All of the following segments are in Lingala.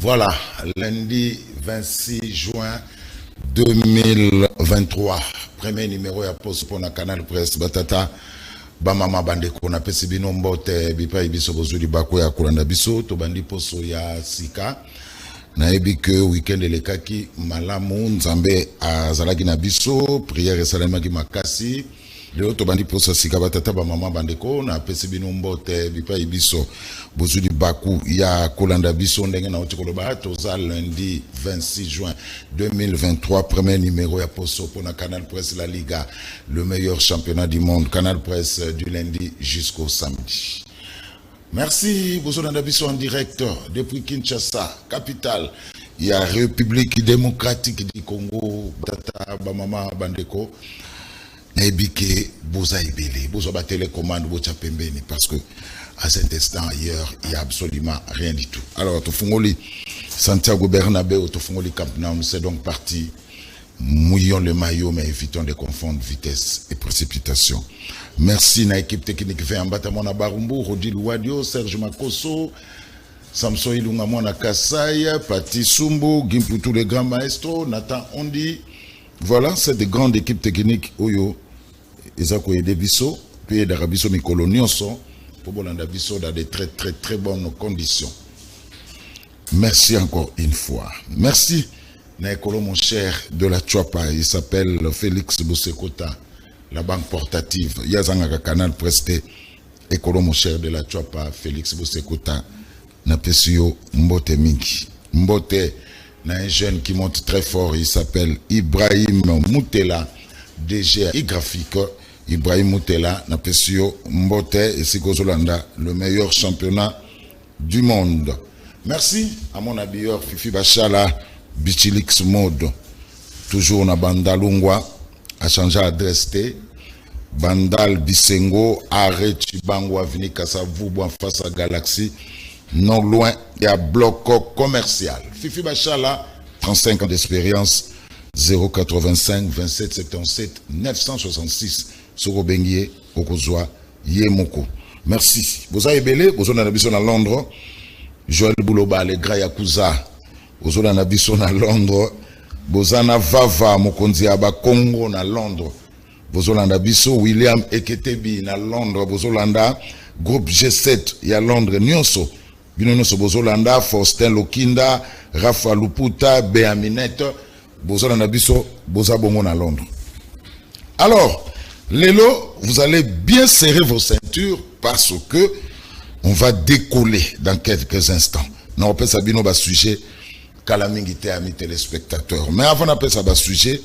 Voilà, lundi 26 juin 2023. Premier numéro ya poste pour na Canal Presse Batata. Bamama bandeko na pesi bino mbote bipa ibiso bozuli bako ya kulanda biso to bandi poso ya sika. Na ebi que weekend elekaki malamu nzambe azalaki na biso prière esalemaki makasi. Leo to bandi poso sika batata bamama bandeko na pesi bino mbote bipa ibiso bozuli baku ya kulanda biso ndenge na otikoloba toza lundi 26 juin 2023 premier numéro ya poso pour na Canal Presse La Liga, le meilleur championnat du monde. Canal Presse du lundi jusqu'au samedi. Merci, Bozolanda Biso en direct depuis Kinshasa, capitale. Il y a République démocratique du Congo, Tata Bamama Bandeko. Nebike Boza Ibele, Boza ba télécommande, Boza Pembeni, parce que à cet instant ailleurs, il n'y a absolument rien du tout. Alors, Tofungoli, Santiago Bernabéu, Tofungoli Camp Nou, c'est donc parti. Mouillons le maillot, mais évitons de confondre vitesse et précipitation. Merci na équipe technique fait en Batamona Barumbu, Rodil Wadio, Serge Makoso, Samson Ilunga Mwana Kasai, Pati Sumbu, Gimpou tous les grands maestros, Nathan Ondi. Voilà, c'est des grandes équipes techniques. Oyo, Ezako et Debiso, puis d'Arabiso Mikolo Nyonso, pour Bolanda Biso dans de très bonnes conditions. Merci encore une fois. Merci. Naekolo, mon cher de la Chouapa, il s'appelle Félix Bosekota, la banque portative. Yazanga Canal Preste, Ekolo, mon cher de la Chouapa, Félix Bosekota, Napesio Mbote Minki. Mbote, un jeune qui monte très fort, il s'appelle Ibrahim Moutela, DG graphique. Ibrahim Moutela, Napesio Mbote et Sikozolanda, le meilleur championnat du monde. Merci à mon habilleur Fifi Bachala. Bichilix Mode, toujours na Bandalungwa, a changé adresse T. Bandal Bisengo, arrêt Chibango, Avenue Kassavou, en face à Galaxy, non loin, il y a bloc commercial. Fifi Bachala, 35 ans d'expérience, 085 27 77 966, Soro Benguier, Okozwa, Yemoko. Merci. Vous avez belé, vous avez besoin à Londres, Joël Bouloba, les Gra Yakuza. Bozolanda biso na Londres, Bozana Vava Mokonzi aba Congo na Londres, Bozolanda biso William Eketebi na Londres, Bozolanda groupe G7 ya Londres nyonso, binonoso Bozolanda Faustin Lokinda, Rafa Luputa, Béaminette, Bozolanda biso Bozabongo na Londres. Alors, Lélo, vous allez bien serrer vos ceintures parce que on va décoller dans quelques instants. Non, on peut s'abino bas sujet. Calamité amis téléspectateurs. Mais avant d'appeler ça bas sujet,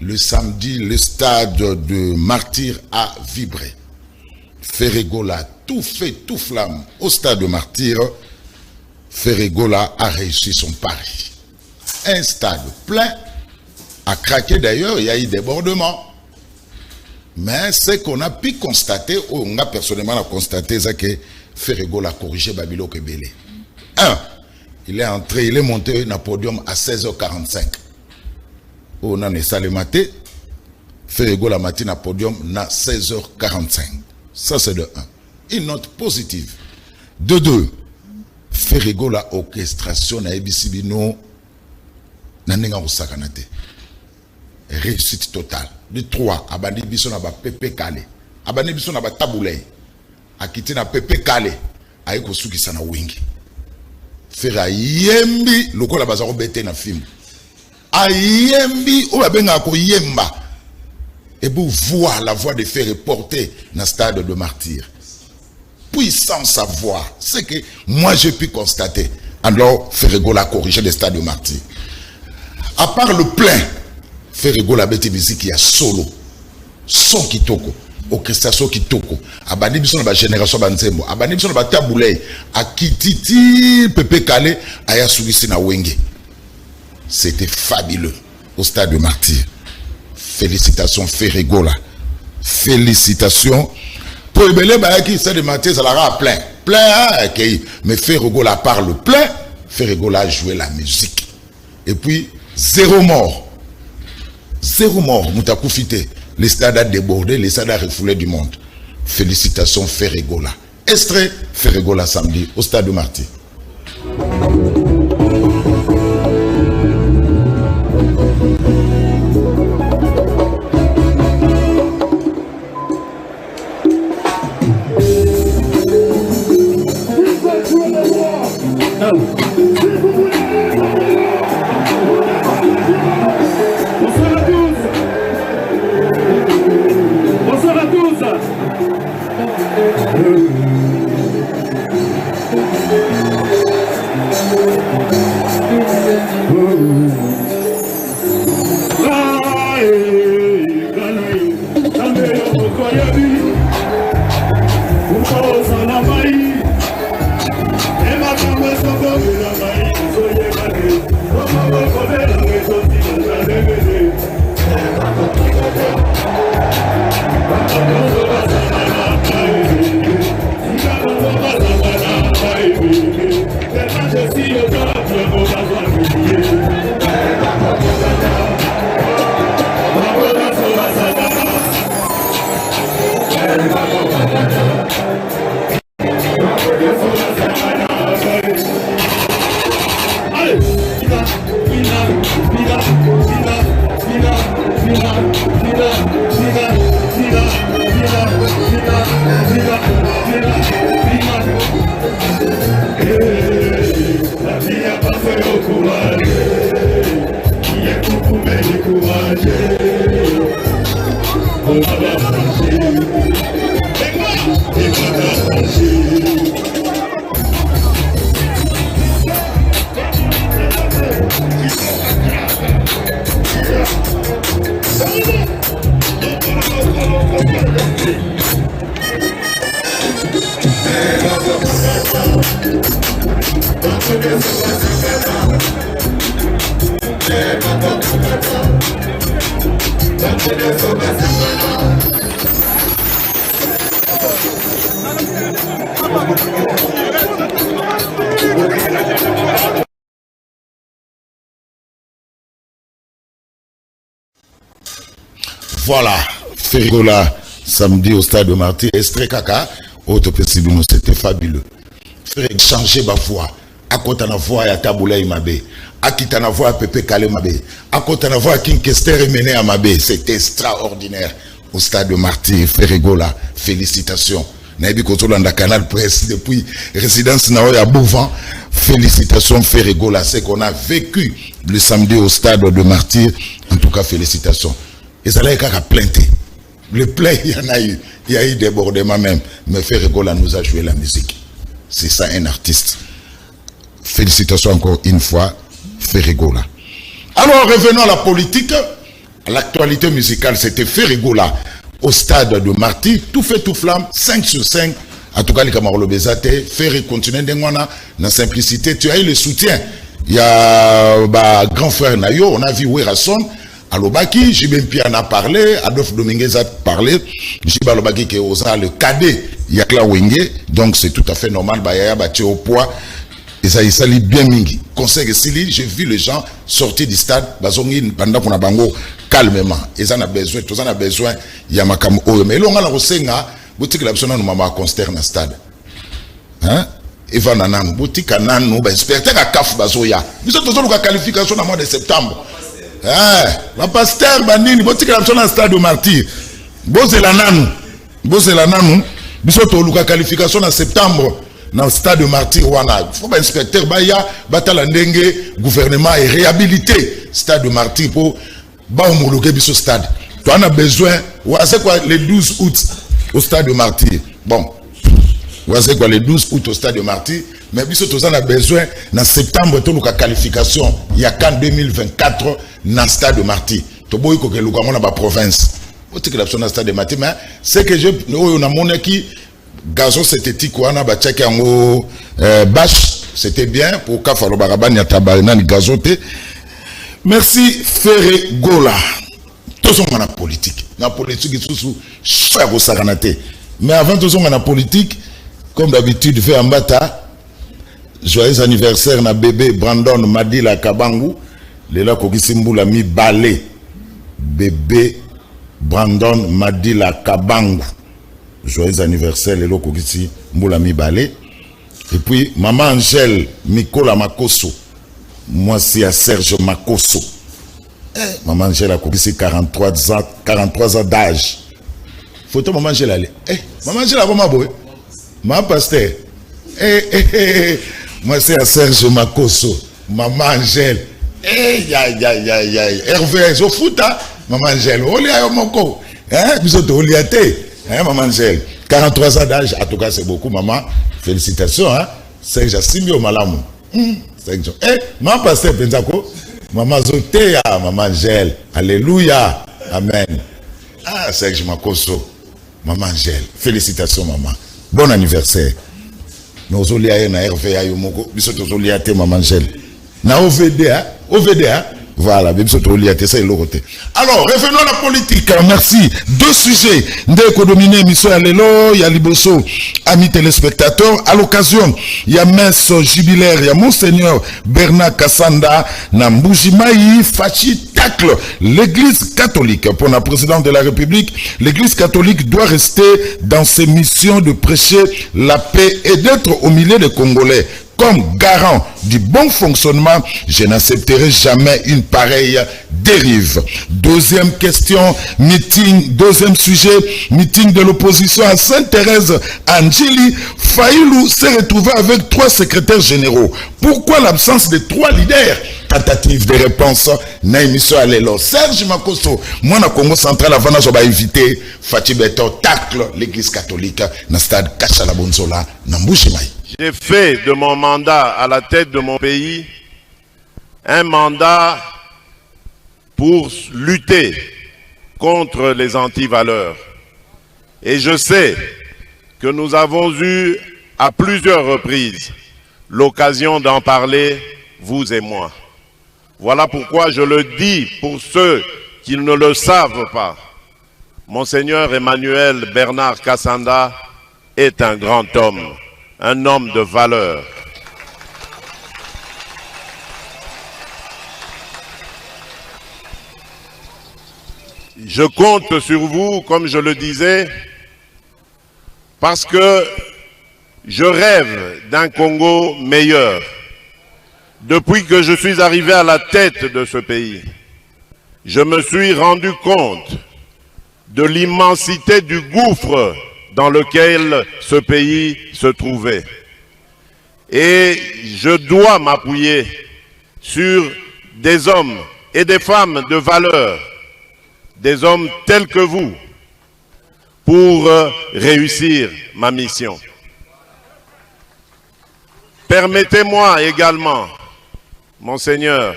le samedi, le stade de Martyrs a vibré. Ferregola, tout fait, tout flamme au stade de Martyrs. Ferregola a réussi son pari. Un stade plein, a craqué d'ailleurs, il y a eu débordement. Mais ce qu'on a pu constater, ou on a personnellement constaté, c'est que Ferregola a corrigé Babilo Kebele. Il est entré, il est monté dans le podium à 16h45. On a le matin, Ferregola matin à podium à 16h45. Ça c'est de 1. Une note positive. De 2, Ferregola orchestration na ebisibino na nenga osakanate. Réussite totale. De 3, abandi biso na ba pepe kale. Abandi biso na ba taboulay. Akiti na pepe kale. Aiko sukisa na wingi. Fera yembi lokola bazaro bete na film. Ayembi ou abenga ko yemba. Et vous voir la voix de Ferre portée dans le stade de Martyrs. Puissant sa voix. C'est que moi j'ai pu constater. Alors Ferregola a corrigé le stade de Martyrs. À part le plein, Ferregola a bête musique qui a solo. Son kitoko. Orchestration kitoko. Abani biso na ba génération banzembo. Abani biso na ba taboulay. Akititi Pepe Kale aya sugisi na wenge. C'était fabuleux au stade de Martyrs. Félicitations Ferregola. Félicitations. Pour Ebele Bayaki, stade de Martyrs, ça l'a plein. Plein, ok. Mais Ferregola parle plein. Ferregola a joué la musique. Et puis, 0 mort. 0 mort. Moutakoufité. Les stades a débordé, les stades a refoulé du monde. Félicitations Ferregola. Extrait Ferregola samedi au stade de Martyrs. Voilà, Ferrigola, samedi au stade de Martyr, Estre Kaka, autre possible, c'était fabuleux. Frère, changer ma voix. À côté de la voix, il y a Taboula Imabe. À qui t'en voix, Pepe Kale Mabe. À côté de la voix, King Kester Mené Amabe. C'était extraordinaire. Au stade de Martyr, Ferrigola, félicitations. Naïbi Kotolanda Canal Presse, depuis résidence Naoya Bouvan, félicitations Ferrigola. C'est qu'on a vécu le samedi au stade de Martyr. En tout cas, félicitations. Et ça l'a été plainte. Le plein, il y en a eu. Il y a eu débordement même. Mais Ferrigola nous a joué la musique. C'est ça un artiste. Félicitations encore une fois, Ferrigola. Alors revenons à la politique. À l'actualité musicale, c'était Ferrigola au stade de Martyr. Tout fait tout flamme, 5 sur 5. En tout cas, les camarades Bezate, Ferri continue dans la simplicité. Tu as eu le soutien. Il y a grand frère Nayo, on a vu Werason. Alobaki, Jibempi en a parlé, Adolphe Dominguez a parlé, Jiba Alobaki qui est le cadet, Yakla Wenge, donc c'est tout à fait normal, Bayaya battu au poids, et ça y sali bien mingi. Conseil que Sili, j'ai vu les gens sortir du stade, Bazongi, pendant qu'on a bango, calmement, et ça en a besoin, tout ça en a besoin, Yamakam Oyo, mais là on a la resenga, boutique l'absonnant nous m'a consterne à stade. Hein? Eva Nanan, boutique à Nanou, ben, espère à Kaf Bazoya. Nous avons la qualification au mois de septembre. La pasteur Banini, boutique l'absonnant à stade de Martyr. Bozela Nanou, nous la qualification en septembre. Dans le stade de Martyr, il faut que l'inspecteur Baya, Batalandenge, gouvernement et réhabiliter stade de Martyr pour homologuer ce stade. Tu en as besoin, c'est quoi le 12 août au stade de Martyr? Bon, c'est quoi le 12 août au stade de Martyr? Mais tu en as besoin, en septembre, tu as la qualification, il y a qu'en 2024, dans le stade de Martyr. Tu as besoin que le dans la province. Tu as le stade de Martyr, mais c'est que je qui gazon synthétique ou ana bachaki yango bâche, c'était bien pour Kafalo Barabani ya tabarina ni gazoté. Merci Ferrigola. Tous sont en politique. La politique est sous cher au saranate. Mais avant tous sont en politique, comme d'habitude fait en bata. Joyeux anniversaire na bébé Brandon Madila Kabangu. Lela Kokisimbula mi balé. Bébé Brandon Madila Kabangu. Joyeux anniversaire, les locaux ici, Moulami Balé. Et puis, maman Angèle, Mikola Makoso. Moi, c'est à Serge Makoso. Maman Angèle a ici 43 ans d'âge. Photo maman Angèle allez. Maman Angèle a vraiment beau. Maman pasteur. Moi, c'est à Serge Makoso. Maman Angèle. Hervé, au foot, maman Angèle. Olia Moko. Vous êtes oliaté. Maman Angèle, 43 ans d'âge, en tout cas c'est beaucoup, maman. Félicitations, hein. C'est Jassimbi au Malamou. Maman pasteur Benzako, maman Zotéa, maman Angèle. Alléluia. Amen. Serge Makoso, maman Angèle. Félicitations, maman. Bon anniversaire. Nous allons na Hervé Ayomoko, nous allons maman Angèle. Na OVD, hein. OVD, hein. Voilà, alors, revenons à la politique. Merci. Deux sujets. Ndeko dominé, mission à l'élo, il y a Liboso, amis téléspectateurs. À l'occasion, il y a messe jubilaire, il y a Monseigneur Bernard Kassanda, Nambujimaï, Fachi Tacle. L'église catholique, pour la présidente de la République, l'église catholique doit rester dans ses missions de prêcher la paix et d'être au milieu des Congolais. Comme garant du bon fonctionnement, je n'accepterai jamais une pareille dérive. Deuxième question, deuxième sujet, meeting de l'opposition à Sainte-Thérèse. Angeli Faïlou s'est retrouvé avec 3 secrétaires généraux. Pourquoi l'absence de 3 leaders? Tentative de réponse, na émission à l'élo. Serge Makoso, moi na Congo central avant je vais inviter Fatih Beto tacle l'église catholique na stade Kachala Bonzola na Mbujimaï. J'ai fait de mon mandat à la tête de mon pays un mandat pour lutter contre les antivaleurs. Et je sais que nous avons eu à plusieurs reprises l'occasion d'en parler, vous et moi. Voilà pourquoi je le dis pour ceux qui ne le savent pas. Monseigneur Emmanuel Bernard Kassanda est un grand homme, un homme de valeur. Je compte sur vous, comme je le disais, parce que je rêve d'un Congo meilleur. Depuis que je suis arrivé à la tête de ce pays, je me suis rendu compte de l'immensité du gouffre dans lequel ce pays se trouvait. Et je dois m'appuyer sur des hommes et des femmes de valeur, des hommes tels que vous, pour réussir ma mission. Permettez-moi également, Monseigneur,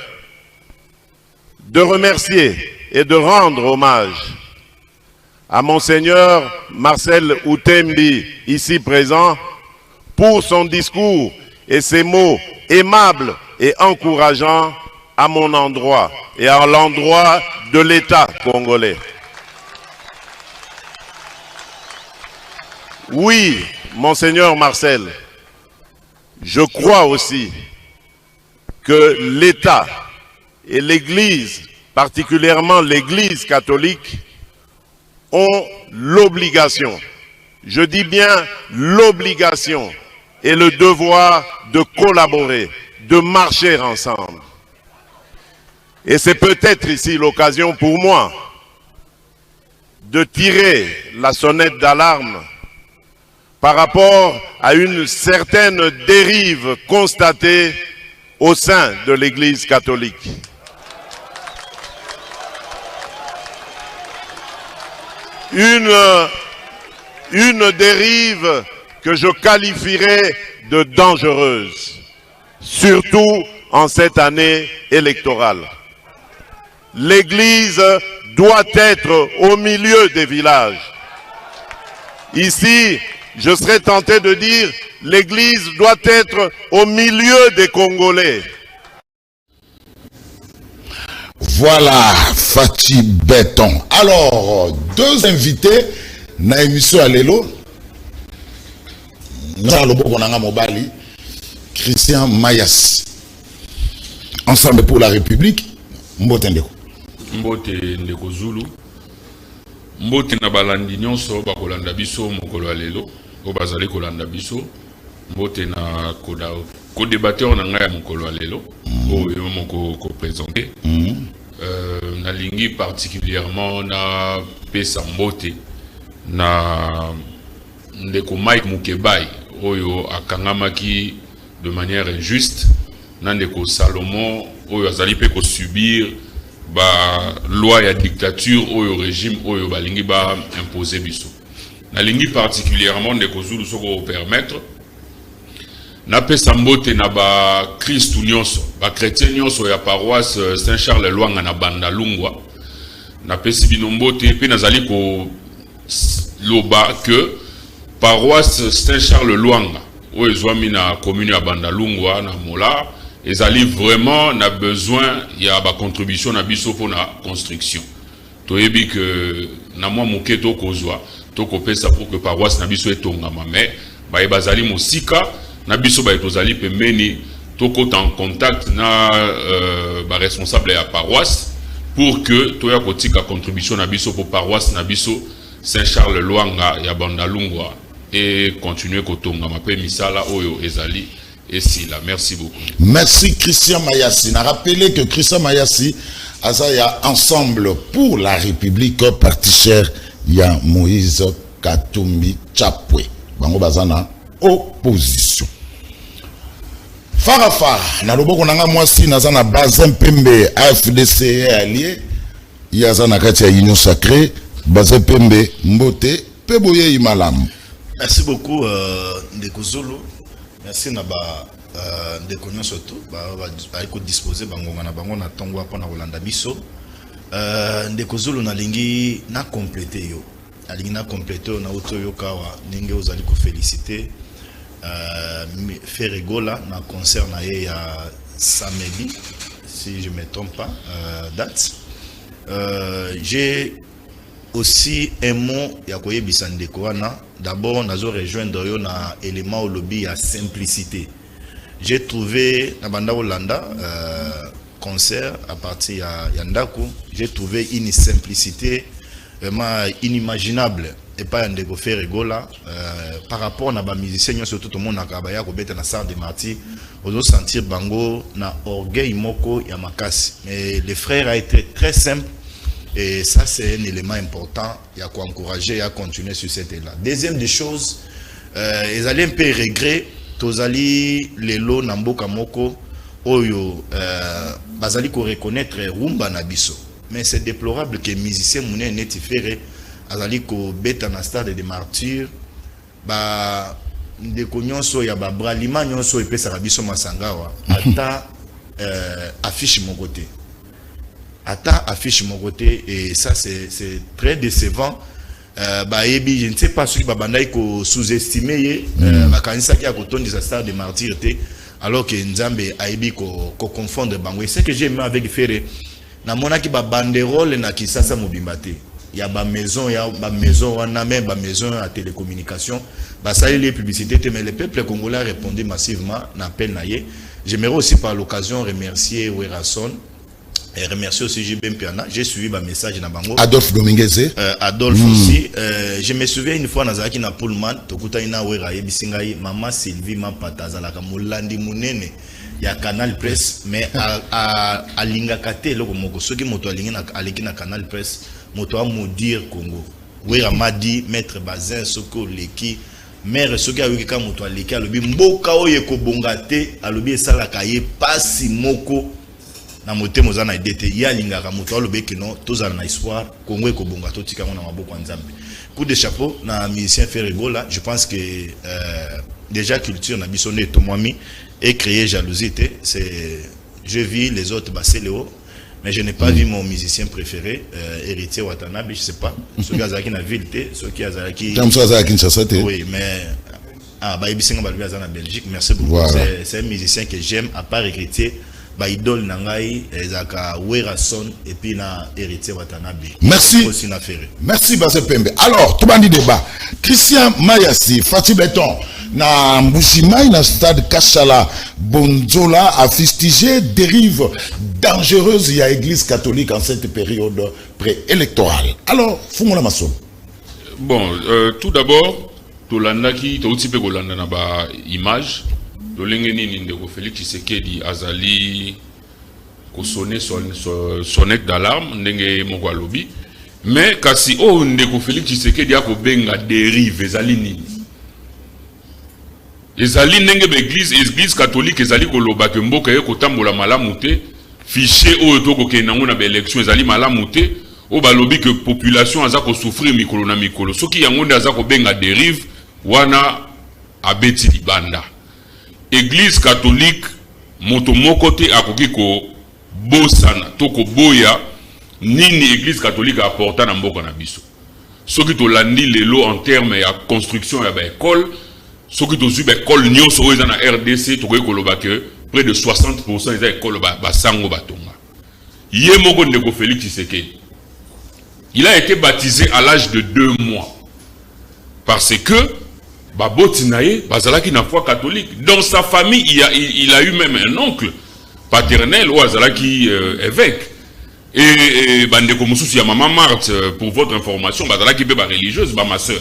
de remercier et de rendre hommage à Monseigneur Marcel Outembi, ici présent, pour son discours et ses mots aimables et encourageants à mon endroit et à l'endroit de l'État congolais. Oui, Monseigneur Marcel, je crois aussi que l'État et l'Église, particulièrement l'Église catholique, ont l'obligation, je dis bien l'obligation et le devoir de collaborer, de marcher ensemble. Et c'est peut-être ici l'occasion pour moi de tirer la sonnette d'alarme par rapport à une certaine dérive constatée au sein de l'Église catholique. Une dérive que je qualifierais de dangereuse, surtout en cette année électorale. L'Église doit être au milieu des villages. Ici, je serais tenté de dire, l'Église doit être au milieu des Congolais. Voilà, Fati Béton. Alors, deux invités na émission à Lelo. Christian Mayassi. Ensemble pour la République. Mbote Ndeko. Mbote Ndeko Zulu. Mbote na balandi nyonso bakolanda biso mokolo lelo. O bazali kolanda biso. Mbote na co-débatteur na ngai mokolo lelo. Oyo moko ko présenter. Na lingi particulièrement na pesa mbote na Ndeko Mike Mukebai oyo akangamaki de manière injuste na Ndeko Salomon oyo azali pe ko subir ba loi ya dictature oyo régime oyo balingi ba imposer biso na lingi particulièrement Ndeko Zulu soko permettre na pesa mbote na ba Christ nyonso ba chrétien nyonso ya paroisse Saint-Charles Lwanga na Bandalungwa na pesi bino mbote pe nazali ko loba que paroisse Saint-Charles Lwanga oyo ezwami na commune ya Bandalungwa na Mola ezali vraiment na besoin ya ba contribution na biso pour na construction toyebi que na mwa moke to kozwa to kopesa pour que paroisse na biso etongama mais ba bazali mosika na biso ba etozali pembeni to kota en contact na ba responsable ya paroisse pour que toya kotika contribution na biso pour paroisse na biso Saint-Charles Lwanga ya Bandalungwa et continuer kotongama pe misala oyo ezali. Et si là, merci beaucoup. Merci Christian Mayassi. On a rappelé que Christian Mayassi a ensemble pour la République parti cher ya Moïse Katumbi Chapwe. Bango bazana opposition. Farafa na loboko nanga mwasi nazana Bazin Pembe AFDC allié yazana kati ya Union Sacrée Bazin Pembe Mbote Peboye Imalam. Merci beaucoup Ndeko Zulu. Merci Naba Ndeko nyonso surtout ba iko disposer bangonga na bango na tongo pour na Rolanda biso. Ndeko Zulu na lingi na compléter yo. Alingi na compléter na auto yo kawa ninge ozali ko féliciter Ferregola na concert na ye ya samedi si je me trompe pas date. J'ai aussi un mot ya koyebisa ndeko wana. D'abord nazo rejoindre yo na élément au lobby à simplicité. J'ai trouvé na banda Hollanda concert à partir ya Ndako, j'ai trouvé une simplicité vraiment inimaginable et pas un ndeko faire rigola par rapport na ba musiciens surtout tout le monde nakabaya ko beta na salle de martyrs, on sentir bango na orgueil moko ya makasi. Mais les frères a été très simple. Et ça, c'est un élément important. Il y a quoi encourager à continuer sur cette élan. Deuxième des choses, ils allaient un peu regret. Tozali lelo namboka moko oyo bazali ko reconnaître rumba na biso. Mais c'est déplorable que musiciens mouné neti ferré azali ko beta na stade de martyrs ba ndeko nyonso ya ba bralima nyonso epesa biso masangawa ata affiche mon côté. Attends, affiche mon côté, et ça c'est très décevant. Je ne sais pas si Babanda ko sous-estimé, kanisa qui a coton des stars de martyrs, alors que Nzambe aibi ko confondre bangwe. C'est que j'ai aimé avec Ferré. Na mona ki ba banderole na kisasa mobimbate. Il y a ba maison, on a même ba maison à télécommunication. Ba ça les publicités, mais le peuple congolais a répondu massivement na appel naie. J'aimerais aussi par l'occasion remercier Werason. Et remercier aussi JB Mpiana. J'ai suivi ma message dans Bango. Adolphe Dominguez. Adolphe aussi. Je me souviens une fois Nazaki na Pullman, Tokuta ina wera yebisingai Maman Sylvie Mapata zalaka mulandi munene ya Canal Press mais à lingakate loko moko soki moto alingi na aleki na Canal Press moto a maudire Congo. Wera madi maître Bazin soko leki mère soki a wiki ka moto aleki alobi mboka oye ko bongate alobi esalaka ye pasi moko na moté mozana idete ya lingaka moto alobe que non tozala na espoir Congo ko bonga to tika na maboko nzambe. Coup de chapeau na musicien Ferregola, je pense que déjà culture na biso ne tomwami et créer jalousie, c'est je vis les autres Baséléo mais je n'ai pas vu mon musicien préféré héritier Watanabe, je sais pas ceux qui azaki na ville ceux qui azaki oui mais ba ibisinga ba lui na Belgique, merci beaucoup. Voilà. C'est un musicien que j'aime à part héritier ba idole nangai ezaka Werason et puis na héritier Watanabe. Merci. Merci Basé Pembe. Alors, tout bandi débat. Christian Mayasi, Fatih Beton, na Mbushimai, na stade Kachala, Bonzola a fustigé dérive dangereuse il y a église catholique en cette période préélectorale. Alors, Fumola Masso. Bon, tout d'abord, Tolandaki, Toutipe Golanda na ba image. Lolengeni ndeko Félix Tshisekedi azali ko sonner sonnette d'alarme ndenge moko alobi mais kasi o ndeko Félix Tshisekedi ako benga dérive ezali nini ezali ndenge église catholique ezali ko loba ke mboka ye ko tambola malamu te fichier o to ko kenango na ba élection ezali malamu te o balobi que population aza ko souffrir mikolo na mikolo soki yango nde aza ko benga dérive wana abeti libanda. Église catholique moto moko te akoki ko bosana to ko boya nini église catholique apporta na mboka na biso soki to landi lelo en terme ya construction ya ba école soki to zuba école nyonso eza na RDC to ko loba que près de 60% eza école ba sango batonga ye moko ndeko Félix Tshisekedi il a été baptisé à l'âge de 2 mois parce que Babotinaye, Bazalaki na foi catholique. Dans sa famille, il a eu même un oncle paternel ou Bazalaki évêque. Et Bandeko Moussous, Maman Marthe, pour votre information, Bazalaki Beba religieuse, ma soeur.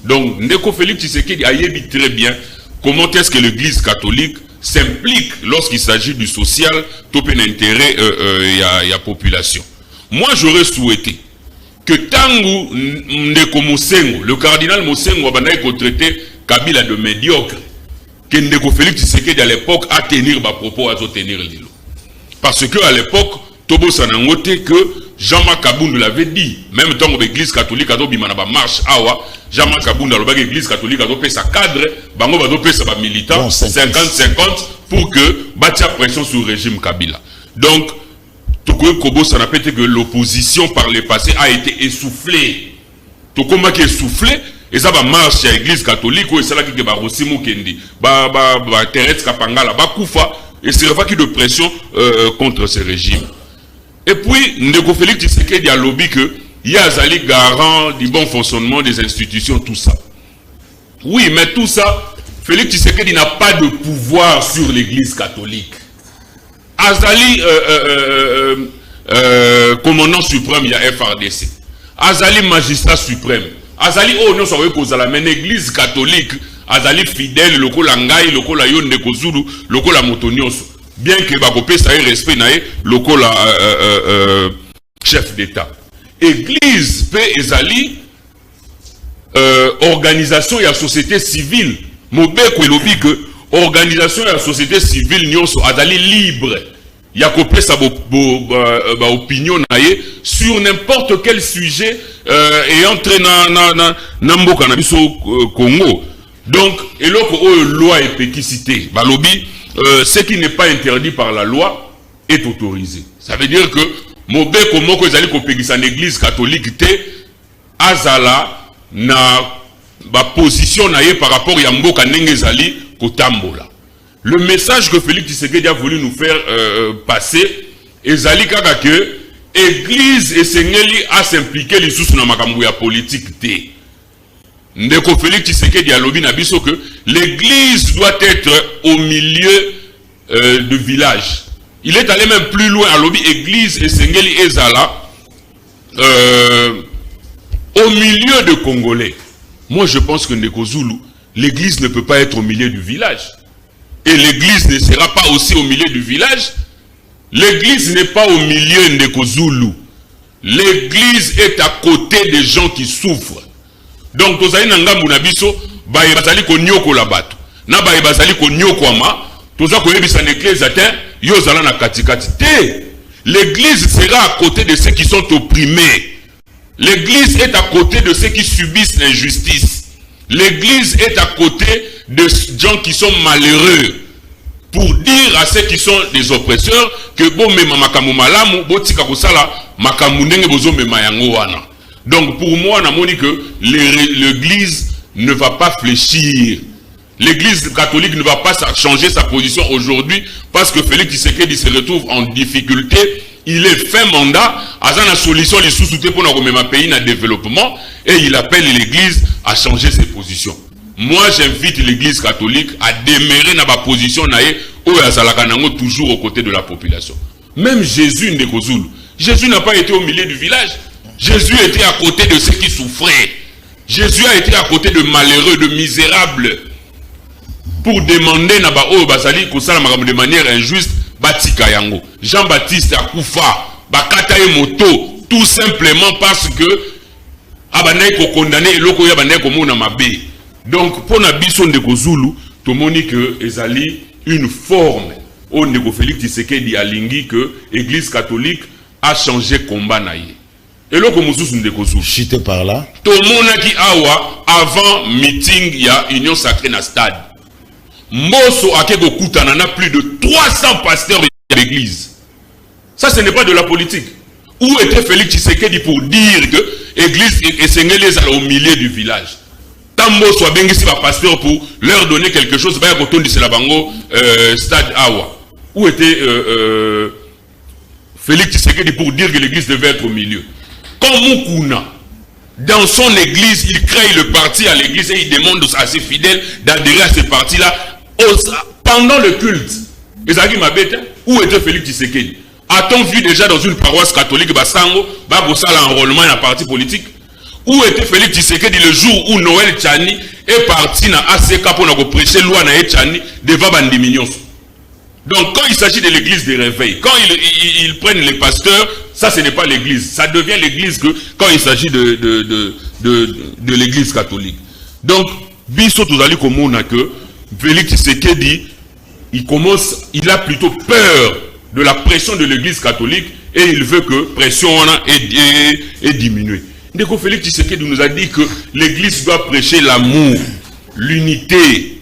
Donc, Ndeko Félix Tshisekedi a dit très bien comment est-ce que l'église catholique s'implique lorsqu'il s'agit du social, tout un intérêt y a population. Moi, j'aurais souhaité que Tangu Ndeko Mosengo, le cardinal Mosengo, a traité Kabila de médiocre, que Ndeko Félix Tshisekedi à l'époque a tenir ma propos à tenir l'îlot. Parce que à l'époque, Tobo Sanangote que Jean-Marc Kabound l'avait dit, même tant que l'église catholique a dit manaba marche awa, Jean-Marc Kabound a dit que l'église catholique a dit sa cadre, bango va dire sa militant 50-50 pour que bâtir pression sur le régime Kabila. Donc Kobo Sanapete que l'opposition par le passé a été essoufflée. Tout comment qui est essoufflé et ça va marcher à l'église catholique ou ça là qui va Rosimo Kendi, Thérèse Kapangala, Koufa et c'est pas qui de pression contre ce régime. Et puis Ndeko Félix Tshisekedi a lobby que il y a Azali garant du bon fonctionnement des institutions, tout ça. Oui, mais tout ça, Félix Tshisekedi n'a pas de pouvoir sur l'église catholique. Azali, commandant suprême, il y a FRDC. Azali, magistrat suprême. Azali, oh non, ça veut cause la même église catholique. Azali fidèle, loko la ngai, loko la yon de kozulu, loko la motonioso. Bien que Bakopé, ça ait respect, nae, loko la chef d'État. Église, paix et Azali, organisation et la société civile. Mobeko elobi que organisation et la société civile nyonso Azali libre. Il y a copié sa opinion nae sur n'importe quel sujet et entre na mboka na biso Congo. Donc, et là, loi et péquicité, balobi, ce qui n'est pas interdit par la loi est autorisé. Ça veut dire que Mobé comment que zali kopekisa en église catholique te azala na ba position naie par rapport à mboka ndenge zali kotambola. Le message que Félix Tshisekedi a voulu nous faire passer ezali kaka que église et sengeli a s'impliquer les sous na makambo ya politique te. Ndeko Félix Tshisekedi alobi na biso que l'église doit être au milieu de village. Il est allé même plus loin à l'objet église et Sengeli Ezala au milieu de Congolais. Moi je pense que Ndeko Zulu, l'église ne peut pas être au milieu du village. Et l'église ne sera pas aussi au milieu du village. L'église n'est pas au milieu de Ndeko Zulu. L'église est à côté des gens qui souffrent. Donc tozali na ngambu na biso ba bazali ko nyoko la bato. Na ba bazali ko nyoko ama toza ko yebisa na église atteint yo zala na katikati te. L'église sera à côté de ceux qui sont opprimés. L'église est à côté de ceux qui subissent l'injustice. L'église est à côté de gens qui sont malheureux. Pour dire à ceux qui sont des oppresseurs que bon mema makamu malamu botika kosala makamu ndenge bozo mema yango wana. Donc pour moi, on a dit que l'église ne va pas fléchir. L'église catholique ne va pas changer sa position aujourd'hui parce que Félix Tshisekedi se retrouve en difficulté. Il est fin mandat, à la solution les sous-soutés pour notre pays dans le développement et il appelle l'église à changer ses positions. Moi, j'invite l'église catholique à demeurer dans ma position toujours aux côtés de la population. Même Jésus Jésus n'a pas été au milieu du village. Jésus était à côté de ceux qui souffraient. Jésus a été à côté de malheureux, de misérables. Pour demander de manière injuste, Batika Yango. Jean-Baptiste Akoufa, Bakata et Moto, tout simplement parce que Abanaï ko condamné et loko Abanaï ko mona mabe. Donc pour Nabison de Kozulu, tout le monde dit que ezali une forme au Ndeko Félix Tshisekedi alingi que l'Église catholique a changé combat naïe. Et là, comme vous avez chité par là. Tout le monde qui awa avant meeting, il y a union sacrée dans le stade. Mosso a plus de 300 pasteurs de l'église. Ça, ce n'est pas de la politique. Où était Félix Tshisekedi pour dire que l'église et Sengeli est au milieu du village? Tant Mosso a bien ici un pasteur pour leur donner quelque chose, bah il y a un stade awa. Où était Félix Tshisekedi pour dire que l'église devait être au milieu? Quand Moukouna, dans son église, il crée le parti à l'église et il demande à ses fidèles d'adhérer à ce parti-là pendant le culte. Où était Félix Tshisekedi? A-t-on vu déjà dans une paroisse catholique, Basango, l'enrôlement dans un parti politique? Où était Félix Tshisekedi le jour où Noël Tchani est parti dans ACK pour prêcher loi dans Tchani devant Bandimignons? Donc quand il s'agit de l'église des réveils, quand ils prennent les pasteurs, ça ce n'est pas l'église. Ça devient l'église que quand il s'agit de l'église catholique. Donc, Bisso Touzali Komona que Félix Tshisekedi, il a plutôt peur de la pression de l'église catholique et il veut que pression est diminuée. Ndeko Félix Tshisekedi nous a dit que l'église doit prêcher l'amour, l'unité.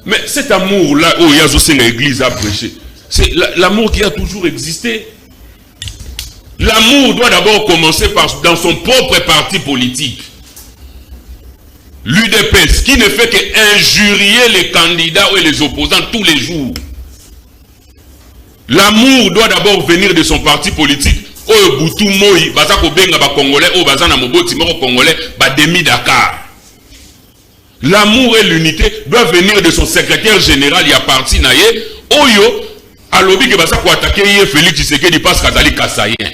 Mais cet amour-là, oh, l'église a prêché. C'est l'amour qui a toujours existé. L'amour doit d'abord commencer dans son propre parti politique. L'UDPS, qui ne fait qu'injurier les candidats et les opposants tous les jours. L'amour doit d'abord venir de son parti politique oyo butu moi baza ko benga ba congolais o baza na moboti moko congolais ba demi Dakar. L'amour et l'unité doivent venir de son secrétaire général ya parti na ye oyo alobi ke baza ko attaquer ye Félix Tshisekedi parce qu'azali kasayen.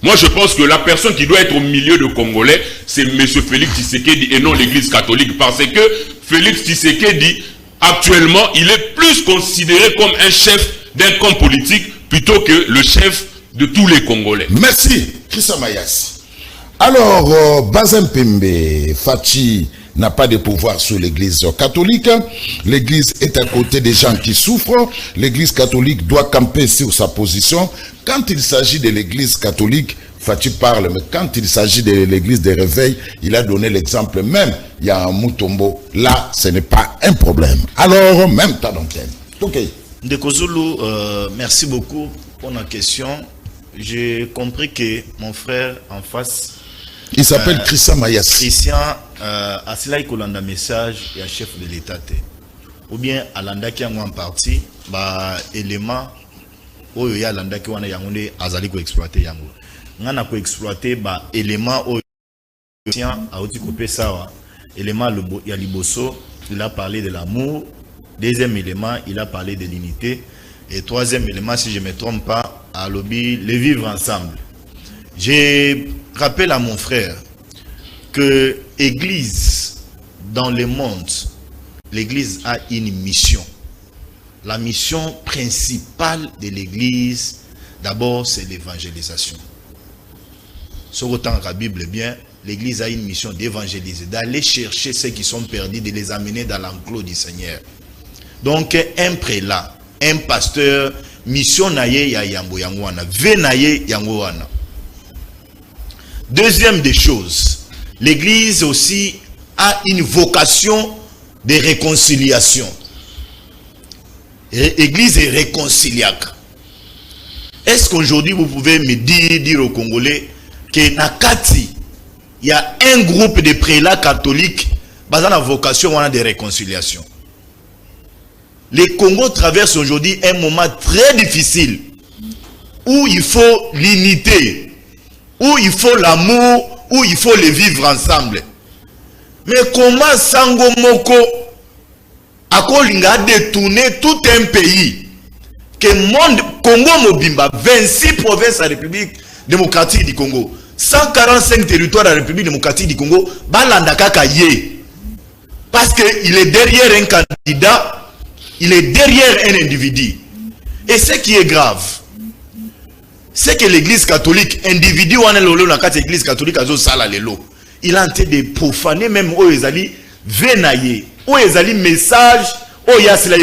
Moi, je pense que la personne qui doit être au milieu de Congolais, c'est M. Félix Tshisekedi et non l'Église catholique. Parce que Félix Tshisekedi, actuellement, il est plus considéré comme un chef d'un camp politique plutôt que le chef de tous les Congolais. Merci, Christian Mayas. Alors, Bazem Pembe, Fachi n'a pas de pouvoir sur l'Église catholique. L'Église est à côté des gens qui souffrent. L'Église catholique doit camper sur sa position. Quand il s'agit de l'Église catholique, Fachi parle, mais quand il s'agit de l'Église des réveils, il a donné l'exemple même. Il y a un Mutombo. Là, ce n'est pas un problème. Alors, même ta d'antenne. Ok. Ndeko Zulu, merci beaucoup pour la question. J'ai compris que mon frère en face... Il s'appelle Christian Mayas. Christian, à cela il y a un message et un chef de l'État. Ou bien à l'anda qui a en partie, bah élément où il y a l'anda qui a yangonde azali ko exploiter yango. Ngana ko exploiter bah élément où Christian a aussi coupé ça. Élément il y a liboso, il a parlé de l'amour. Deuxième élément, il a parlé de l'unité. Et troisième élément, si je ne me trompe pas, à lobby, les vivre ensemble. Je rappelle à mon frère que l'Église, dans le monde, l'Église a une mission. La mission principale de l'Église, d'abord, c'est l'évangélisation. Sur autant que la Bible est bien, l'Église a une mission d'évangéliser, d'aller chercher ceux qui sont perdus, de les amener dans l'enclos du Seigneur. Donc, un prélat, un pasteur, mission naye ya yambo yangwana, ve naye yangwana. Deuxième des choses, l'Église aussi a une vocation de réconciliation. L'Église est réconciliaque. Est-ce qu'aujourd'hui vous pouvez me dire aux Congolais que Nakati, il y a un groupe de prélats catholiques basant la vocation de réconciliation? Le Congo traverse aujourd'hui un moment très difficile où il faut l'unité, où il faut l'amour, où il faut les vivre ensemble. Mais comment Sango Moko a détourné tout un pays que monde Congo Mobimba, 26 provinces de la République démocratique du Congo, 145 territoires de la République démocratique du Congo, Balandaka Ye. Parce qu'il est derrière un candidat. Il est derrière un individu. Et ce qui est grave, c'est que l'église catholique, individu ou l'église catholique, il a tenté de profaner même où ils allaient venailler, où ils allaient message, où il y a cela.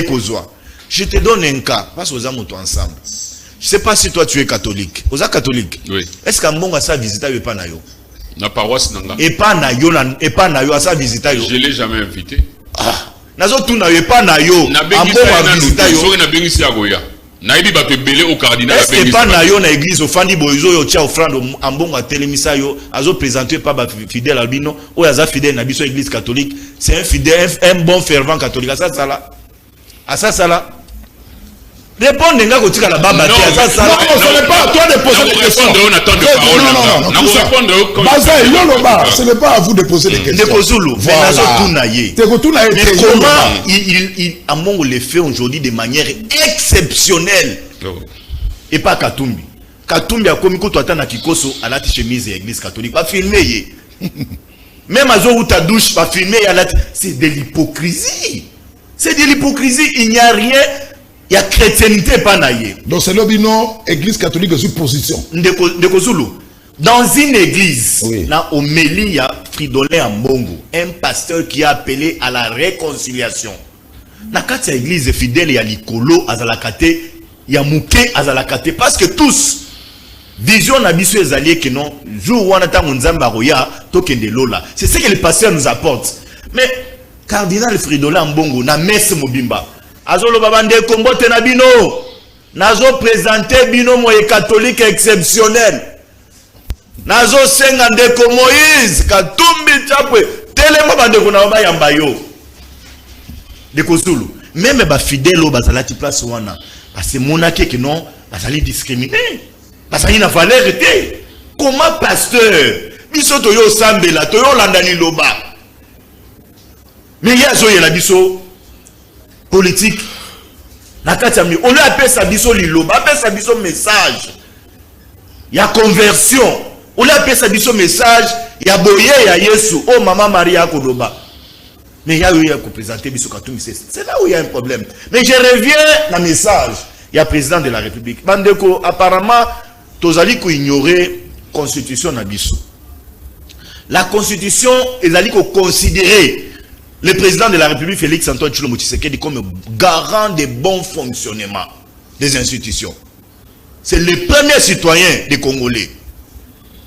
Je te donne un cas, parce que nous sommes ensemble. Je ne sais pas si toi tu es catholique. Vous êtes catholique? Oui. Est-ce qu'un bon à sa visite à Epanayo? La paroisse nanga. Epanayo à sa visite à yo. Je ne l'ai jamais invité. Ah. Nazo tu n'avais pas nayo. Na bengisi ya goya. Na ibi ba te belé au cardinal. Est-ce que pas nayo na église au fandi boizo yo tia offrande ambongo a telemisa yo azo présenté par ba fidèle albino ou aza fidèle na biso église catholique, c'est un fidèle, un bon fervent catholique. À ça là. Répondez nga ko tika la baba non, ce n'est pas à toi de poser des questions. Non, ce n'est pas à vous de poser des questions. Mais comment il Amongo le fait aujourd'hui de manière exceptionnelle? Et pas Katumbi. Katumbi a commis que toi t'as na kikoso à la chemise de l'église catholique. Pas filmer. Même à où ta douche pas filmer à la. C'est de l'hypocrisie. C'est de l'hypocrisie. Il n'y a rien. Il y a chrétienté pas naïe. Donc c'est l'obino église catholique sur position. Ndeko Zulu. Dans une église, oui. Là au Méli, il y a Fridolin Ambongo, un pasteur qui a appelé à la réconciliation. Dans cette église fidèle, il y a Likolo, Azalakate, il y a Mouké, Azalakate, parce que tous, vision n'abissue les alliés qui non, jour où on attend Nzamba Roya, token de Lola. C'est ce que les pasteurs nous apportent. Mais, cardinal Fridolin Ambongo, na messe Mobimba. Azolo babande kombote na bino. Nazo présenter bino moye catholique exceptionnel. Nazo senga ndeko Moïse Katumbi Chapwe. Telemo bande kuna ba yamba yo. Ndeko Zulu. Même ba fidèle bazalati place wana. Parce que monake que non, bazali discriminer. Parce qu'il n'a valeur été. Comment pasteur, biso toyo sambela, toyo landani loba. Mais il y a la biso politique. On lui appelle ça biso liloba, appelle ça biso message. Il y a conversion. On lui appelle ça biso message. Il y a boye, il y a Yesu. Oh maman Maria Kodoba. Mais il y a eu à présenter biso Katoumi. C'est là où il y a un problème. Mais je reviens dans le message. Il y a le président de la République. Bandeko, apparemment, tozali ko ignorer la constitution na biso. La constitution, ils allaient considérer le président de la République, Félix Antoine Tshilombo Tshisekedi, comme garant des bons fonctionnements des institutions. C'est le premier citoyen des Congolais.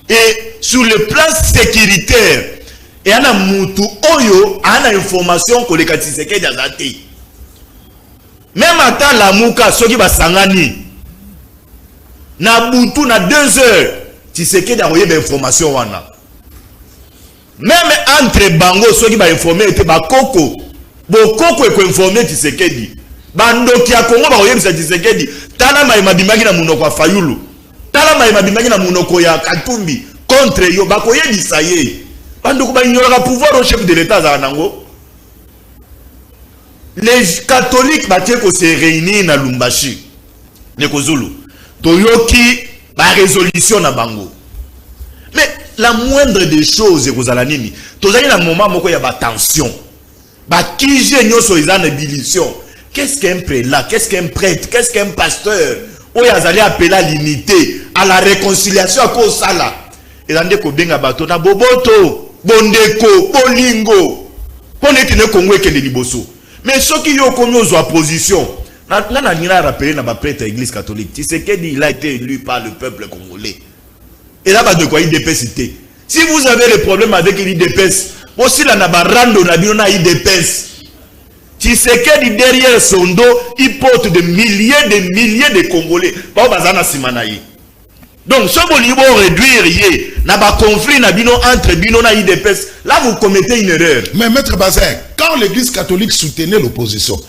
Et sur le plan sécuritaire, il y a un moutou oyo, il y a une information que le Tshisekedi a daté. Même à temps la mouka, ceux qui va sangani, na boutou na 2 heures, Tshisekedi a envoyé des informations. Même entre bango, ceux qui va informer, c'était bakoko. Bokoko est informé Tshisekedi. Bandoki ya Congo va envoyer Tshisekedi. Tala maïma bimagi na munoko ya Fayulu. Tala maïma bimagi na munoko ya Katumbi. Contre yo, bakoye bisaye. Bandoko ba ignorer pouvoir au chef de l'État za nango. Les catholiques bateko se réunir na Lumbashi. Neko Zulu. Toyoki ba résolution na bango. Mais la moindre des choses, vous allez dire, vous avez un moment où il y a une tension. Qu'est-ce qu'un prélat? Qu'est-ce qu'un prêtre? Qu'est-ce qu'un pasteur? Où il y a appelé à l'unité, à la réconciliation à cause de ça. Et dans des combien bateau na boboto, bondeko, bolingo. Pour ne tenir Congo que les liboso. Mais ceux qui ont connu aux oppositions, là, on a rappelé dans la prêtre église catholique. Tshisekedi, il a été élu par le peuple congolais. Et là, de quoi IDPS cité. Si vous avez le problème avec l'IDPS, aussi la nabarando na bino na IDPS. Tshisekedi derrière son dos, il porte de milliers de Congolais. Pas bazana simanaï. Donc, si vous réduire na ba conflit na bino entre bino na IDPS, là vous commettez une erreur. Mais maître Bazin, quand l'église catholique soutenait l'opposition,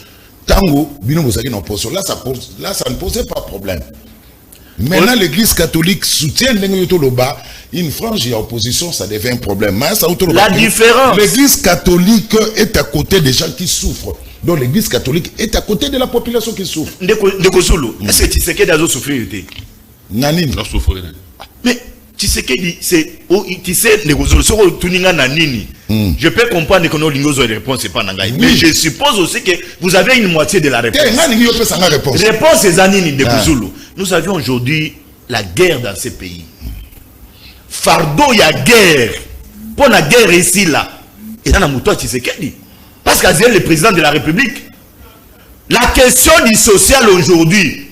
tango bino mozaki na opposition, là ça ne posait pas de problème. Maintenant, l'église catholique soutient une frange et opposition, ça devient un problème. La différence. L'église catholique est à côté des gens qui souffrent. Donc l'église catholique est à côté de la population qui souffre. Est-ce que Tshisekedi a souffert? Nanine. Mais Tshisekedi, c'est. Tu sais, je peux comprendre que nos lignes de réponse n'est pas nangaï. Mais je suppose aussi que vous avez une moitié de la réponse. Réponse est Zanini de Kouzulu. Nous avions aujourd'hui la guerre dans ces pays. Fardeau, il y a guerre. Pour la guerre ici, là. Et dans la mouton Tshisekedi. Parce que c'est le président de la République. La question du social aujourd'hui.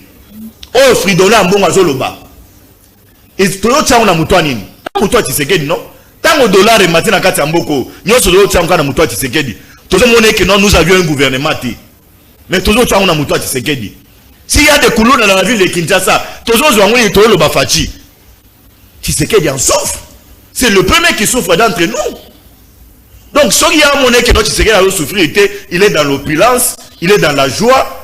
Oh, Fridola, bon, azoloba. Et tout le temps, on a mouton nini. Mouton Tshisekedi, non? Tant au dollar et matin à Katamboko, nous sommes en mouton Tshisekedi. Tout le monde est que non, nous avions un gouvernement. Mais tout le temps, on a mouton Tshisekedi. S'il y a des coulons dans la ville de Kinshasa, toujours le Bafachi. Tshisekedi en souffre. C'est le premier qui souffre d'entre nous. Donc, ce qui a monnaie que notre Tshisekedi a souffert, il est dans l'opulence, il est dans la joie.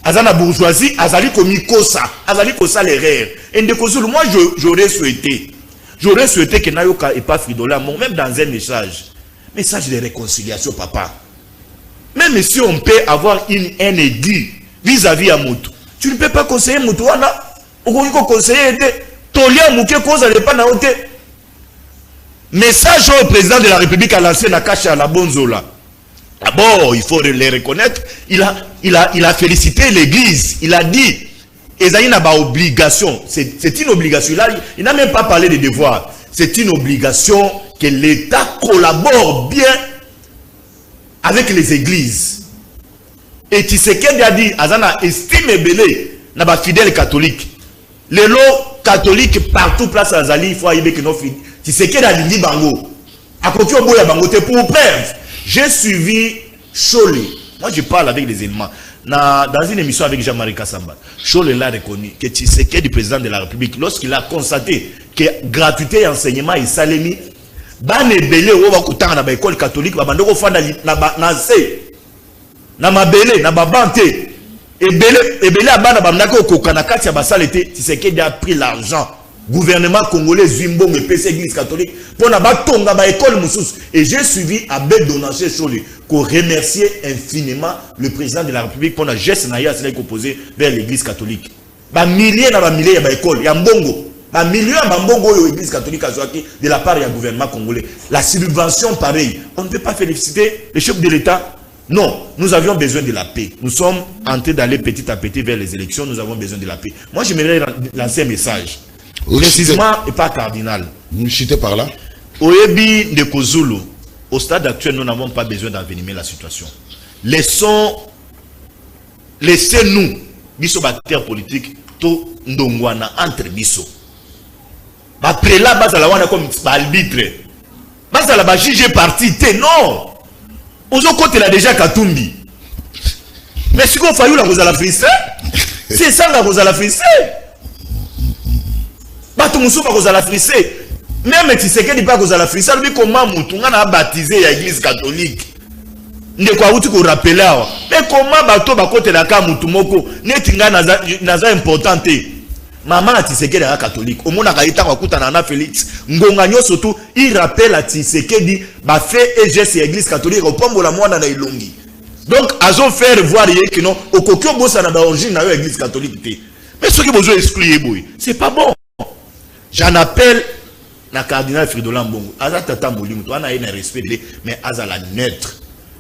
Azana bourgeoisie, Azali komi kosa, Azali kosa l'erreur. Et moi, j'aurais souhaité que Nayoka et pas Fridola, même dans un message de réconciliation, papa. Même si on peut avoir un aigu vis-à-vis à Moutou, tu ne peux pas conseiller Moutouana. On peut conseiller Tolia Mouké cause à l'épa naote. Message au président de la République a lancé Nakacha à la Bonzola. D'abord, il faut les reconnaître. Il a félicité l'église. Il a dit, il a une obligation. C'est une obligation. Il n'a même pas parlé des devoirs. C'est une obligation que l'État collabore bien avec les églises. Et Tshisekedi a dit, Azana estime belé, n'a pas fidèle catholique. Les lots catholiques partout place à Azali, il faut y que nos fidèles. Tshisekedi a dit bango. À côté au bout de bango, c'est pour preuve. J'ai suivi Chole. Moi, je parle avec les éléments. Dans une émission avec Jean-Marie Kassamba, Chole l'a reconnu que Tshisekedi, président de la République, lorsqu'il a constaté que gratuité et enseignement est salémi, ban ebele ou va kutanga na ba école catholique, ba bandoko fanda na mabele, na babante. Et belé abana bamnaka okokana kati ya basala était Tshisekedi a pris l'argent. Gouvernement congolais Zimbo me PC Église catholique pour na batonga ba école mususu. Et j'ai suivi Abel Donaché Choli qu'on remercier infiniment le président de la République pour la geste na ya cela composé vers l'église catholique. Ba milliers na ba milliers ya ba école ya mbongo. Ba milliers ba mbongo yo église catholique azwaki de la part du gouvernement congolais. La subvention pareil. On ne peut pas féliciter le chef de l'État. Non, nous avions besoin de la paix. Nous sommes en train d'aller petit à petit vers les élections. Nous avons besoin de la paix. Moi, j'aimerais lancer un message. Précisément, et pas cardinal. Nous chitez par là. Oyebi de Kozulu, au stade actuel, nous n'avons pas besoin d'envenimer la situation. Laissez-nous, biso bactère politique, to ndongwana entre biso. Après là, bazala wana comme arbitre. Bazala ba juge parti, non. Ozo côté là déjà Katumbi. Mais si on fait la cause à la frise, c'est ça la cause à la frise. Bato muso pas cause à la frise. Même si c'est que pas cause à la frise, lui comment mutunga na baptisé à l'église catholique. Ne quoi outi ko rappeler. Mais comment bato ba côté la ka mutu moko netinga naza importante. Maman a Tshisekedi à catholique. Au monde a kaita kwa kuta na Félix. Ngonga nyo surtout il rappelle à Tshisekedi ba fait et geste église catholique au pombo la mwana na ilongi. Donc azo faire voir que non au kokyo bossa na ba origine na église catholique té. Mais ce qui besoin expliquer boy, c'est pas bon. J'en appelle na cardinal Fridolin Mbongo. Aza tata molimu to ana ina respect mais aza la neutre.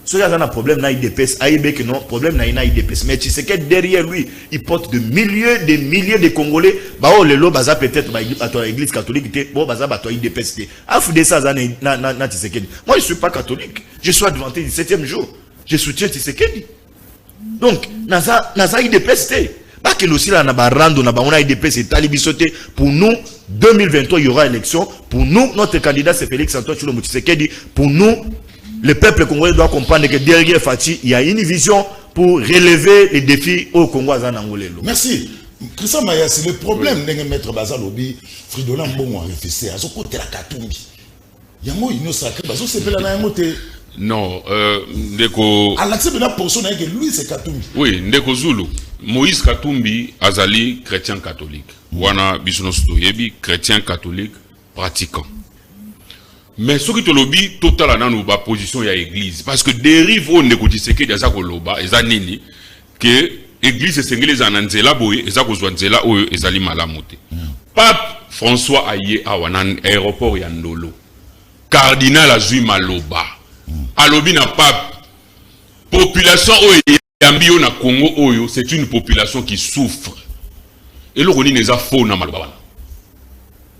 Si il y a un problème dans l'IDPS, que non, problème dans l'IDPS. Mais tu sais que derrière lui, il porte de milliers de Congolais. Bah, oh, le lot, baza peut-être, à ton église catholique, bon, baza, bah, toi, IDPS. Afudé ça, na Tshisekedi. Moi, je ne suis pas catholique. Je suis adventé du 7e jour. Je soutiens Tshisekedi. Donc, naza IDPS, bah, que aussi là, na ba rando, na ba on a IDPS et talibisoté. Pour nous, 2023, il y aura élection. Pour nous, notre candidat, c'est Félix Antoine Tshilombo Tshisekedi. Pour nous, le peuple congolais doit comprendre que derrière Fati, il y a une vision pour relever les défis au Congo. Merci. Christian Mayas, le problème de mettre Bazalobi, Fridolin Mbongo a réfléchi à ce côté de la Katumbi. Il y a un mot sacré, Bazo c'est pas la moté. Non, Ndeko. À l'accès de la portion, que lui c'est Katumbi. Oui, Ndeko Zulu. Moïse Katumbi, Azali, chrétien catholique. Wana Bishonos Toyebi, chrétien catholique, pratiquant. Mais ce qui te lobby total dans nos position il y a église parce que dérive on négocie que des akoloba et zanini que église c'est les ananzela boy et zakozwanzela o ezali malamote. Pape François Aye awanan aéroport ya Ndolo. Cardinal azui maloba. Alobi na pape population o yambio na Congo oyo c'est une population qui souffre. Et le roni neza faux na maloba.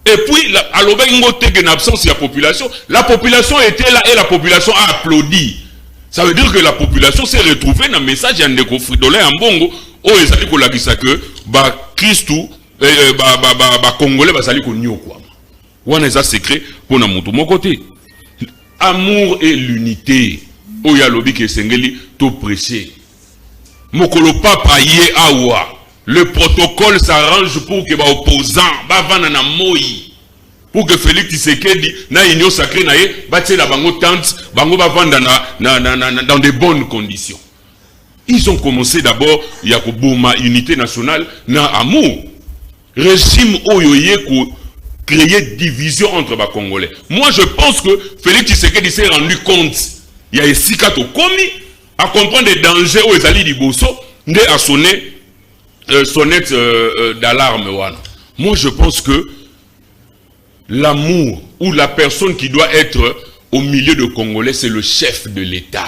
Et puis, à l'absence de la population était là et la population a applaudi. Ça veut dire que la population s'est retrouvée dans le message de Fridolin Mbongo où ils ont dit que Christou, Congolais, va s'allier au quoi. On a un secret pour nous mon côté. Amour et l'unité. Où il y a lobby qui est sengeli tout pressé. Mokolo papa yé awa. Le protocole s'arrange pour que les opposants na moi pour que Félix Tshisekedi na union sacrée na ye bâtir la bango tente bango va vendre dans de bonnes conditions. Ils ont commencé d'abord Yakobouma unité nationale na amour régime oyoye ko créer division entre les Congolais. Moi je pense que Félix Tshisekedi s'est rendu compte il y a ici kato komi à comprendre les dangers où ils allaient liboso nde a sonné sonnette d'alarme. Moi je pense que l'amour ou la personne qui doit être au milieu de Congolais, c'est le chef de l'État.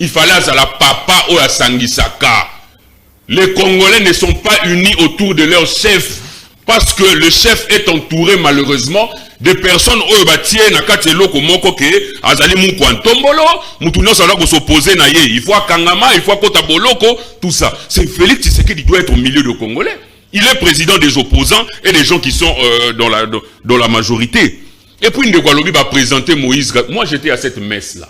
Il fallait à la papa ou à Sangisaka. Les Congolais ne sont pas unis autour de leur chef parce que le chef est entouré malheureusement de personnes où na katelo komoko ke azali mu kwantombolo mutuno sala ko s'opposer na ye il faut kangama il faut kota boloko tout ça c'est Félix Tshisekedi qui doit être au milieu de Congolais. Il est président des opposants et des gens qui sont dans la majorité. Et puis Ndekolobi va présenter Moïse. Moi j'étais à cette messe là.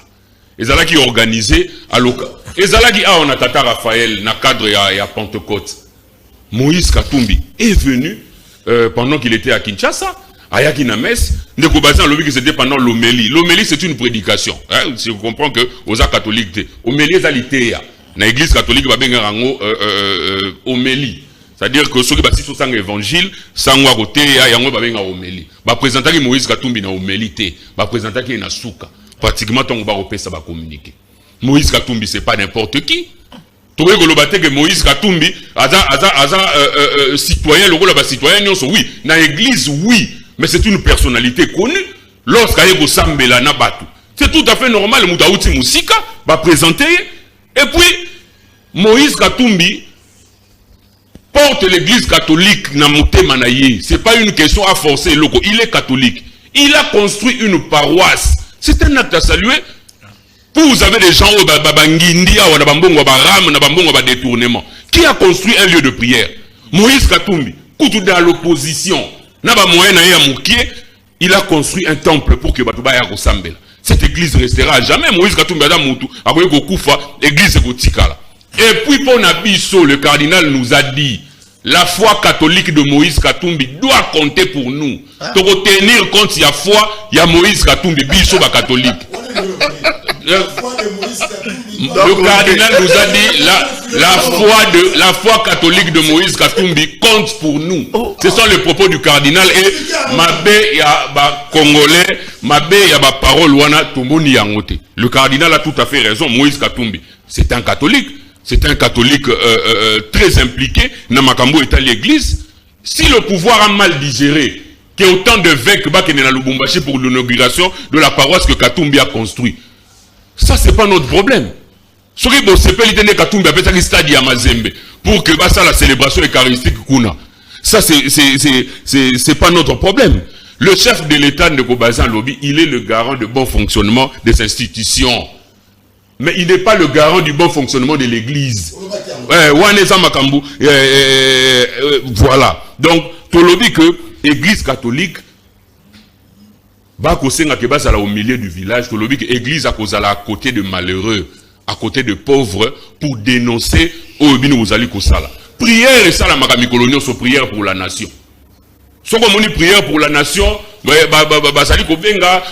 Ezala qui organisé à l'oka. Ezala qui a on a Tata Raphaël na cadre à Pentecôte. Moïse Katumbi est venu pendant qu'il était à Kinshasa. Ayaki na messe, Ndekobazan lobi que c'était pendant l'homélie. L'homélie c'est une prédication. Hein? Si vous comprenez que aux catholiques, homélie ezalité. na église catholique ba benga rango homélie. C'est-à-dire que ceux qui bâtissent sang évangile, sang à côté, yango ba benga homélie. Ba présenter que Moïse Katumbi na homélité, ba présenter que na souka. Pratiquement ton ba repé ça va communiquer. Moïse Katumbi c'est pas n'importe qui. Trouver que Moïse Katumbi citoyen, le rôle de citoyen, oui, dans l'église oui, mais c'est une personnalité connue. Lorsqu'il y a Sambela na batu, c'est tout à fait normal. Moutaouti Moussika va présenter. Et puis Moïse Katumbi porte l'église catholique na moté manaye. C'est pas une question à forcer loco. Il est catholique. Il a construit une paroisse. C'est un acte à saluer. Vous avez des gens détournement. Qui a construit un lieu de prière? Moïse Katumbi. Koutou dans l'opposition. Il a construit un temple pour que Batouba ya Sambela. Cette église restera à jamais. Moïse Katumbi Adam Moutou. Après Gokufa, église Gotikala. Et puis pour Nabiso, le cardinal nous a dit, la foi catholique de Moïse Katumbi doit compter pour nous. Pour retenir compte, il y a foi, il y a Moïse Katumbi, Biso ba catholique. Le cardinal nous a dit, la foi catholique de Moïse Katumbi compte pour nous. Ce sont les propos du cardinal. Et Mabé ya ba Congolais, Mabé ya ba parole wana Tomboni yangote. Le cardinal a tout à fait raison. Moïse Katumbi, c'est un catholique. C'est un catholique très impliqué. Namakambo est à l'église. Si le pouvoir a mal digéré, qu'il y a autant d'évêques qui sont dans Lubumbashi pour l'inauguration de la paroisse que Katumbi a construit, ça c'est pas notre problème. Ce qui est s'appelle Katumbi a fait un stade à Mazembe pour que ça la célébration eucharistique kuna. Ça c'est pas notre problème. Le chef de l'État de Kobazan Lobby, il est le garant de bon fonctionnement des institutions. Mais il n'est pas le garant du bon fonctionnement de l'église. Voilà. Donc, tu le dis que l'église catholique, au milieu du village, tu le dis que l'église a causé à côté de malheureux, à côté de pauvres, pour dénoncer prière et ça la makamikolonie sur prière pour la nation. Si on a prière pour la nation, basali kobenga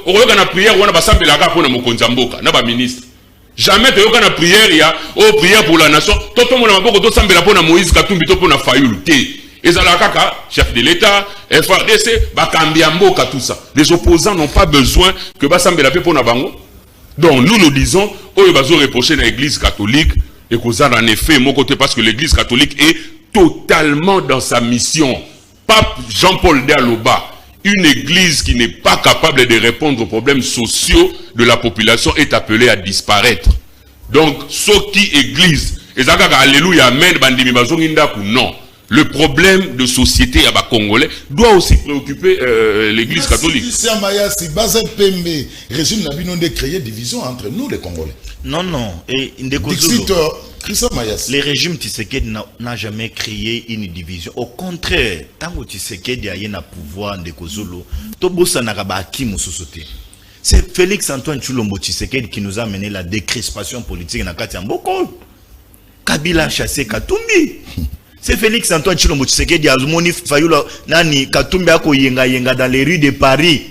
oyoka na prière wana basambelaka pona mokonzi mboka na ba ministre. Jamais toyoka na prière ya prière pour la nation. Toto mona maboko to sambela pona Moïse Katumbi to pona Fayulu te. Ezala kaka chef de l'État, FRDC, bakambia mboka tout ça. Les opposants n'ont pas besoin que basambela pe pona bango. Donc nous disons oyo bazo reprocher na l'église catholique et causa en effet mon côté parce que l'église catholique est totalement dans sa mission. Pape Jean-Paul Dialoba, une église qui n'est pas capable de répondre aux problèmes sociaux de la population est appelée à disparaître. Donc, ce qui église, alléluia, amen, non. Le problème de société à bas congolais doit aussi préoccuper l'église catholique. Régime n'a pas de créer division entre nous les Congolais. Non, non. Et les régimes Tshisekedi n'a jamais créé une division. Au contraire, tant que Tshisekedi a un pouvoir de Kozolo, Tobosa n'a pas de société. C'est Félix Antoine Tshilombo Tshisekedi qui nous a mené la décrispation politique dans Kati Mboko. Kabila a chassé Katumbi. C'est Félix Antoine Tshilombo Tshisekedi Azumoni Fayula Nani Katumbi ako yenga dans les rues de Paris.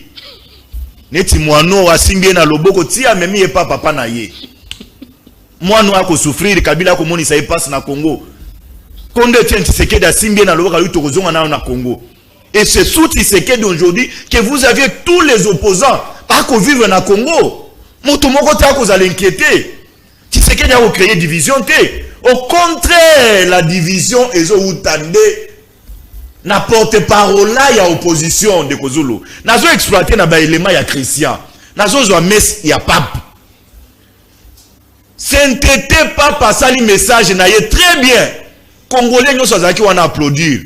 Neti mwano wa simbie na loboko tia memi e papa na ye. Mwano ako souffrir Kabila ko moni sa passe na Congo. Konde tient Tshisekedi a simbie na loboko yuto kozonga na Congo. Et c'est sous Tshisekedi aujourd'hui que vous aviez tous les opposants à vivre na Congo. Moto moko ta ko za l'inquiéter. Tshisekedi a créé division té. Au contraire, la division est où tande na porte-parole là, il y a opposition de Kozulu. Nazo exploité na ba élément ya Christian. Nazo zo mes ya pape. Sainteté pas passer le message na ye très bien. Congolais nous sozaki wana applaudir.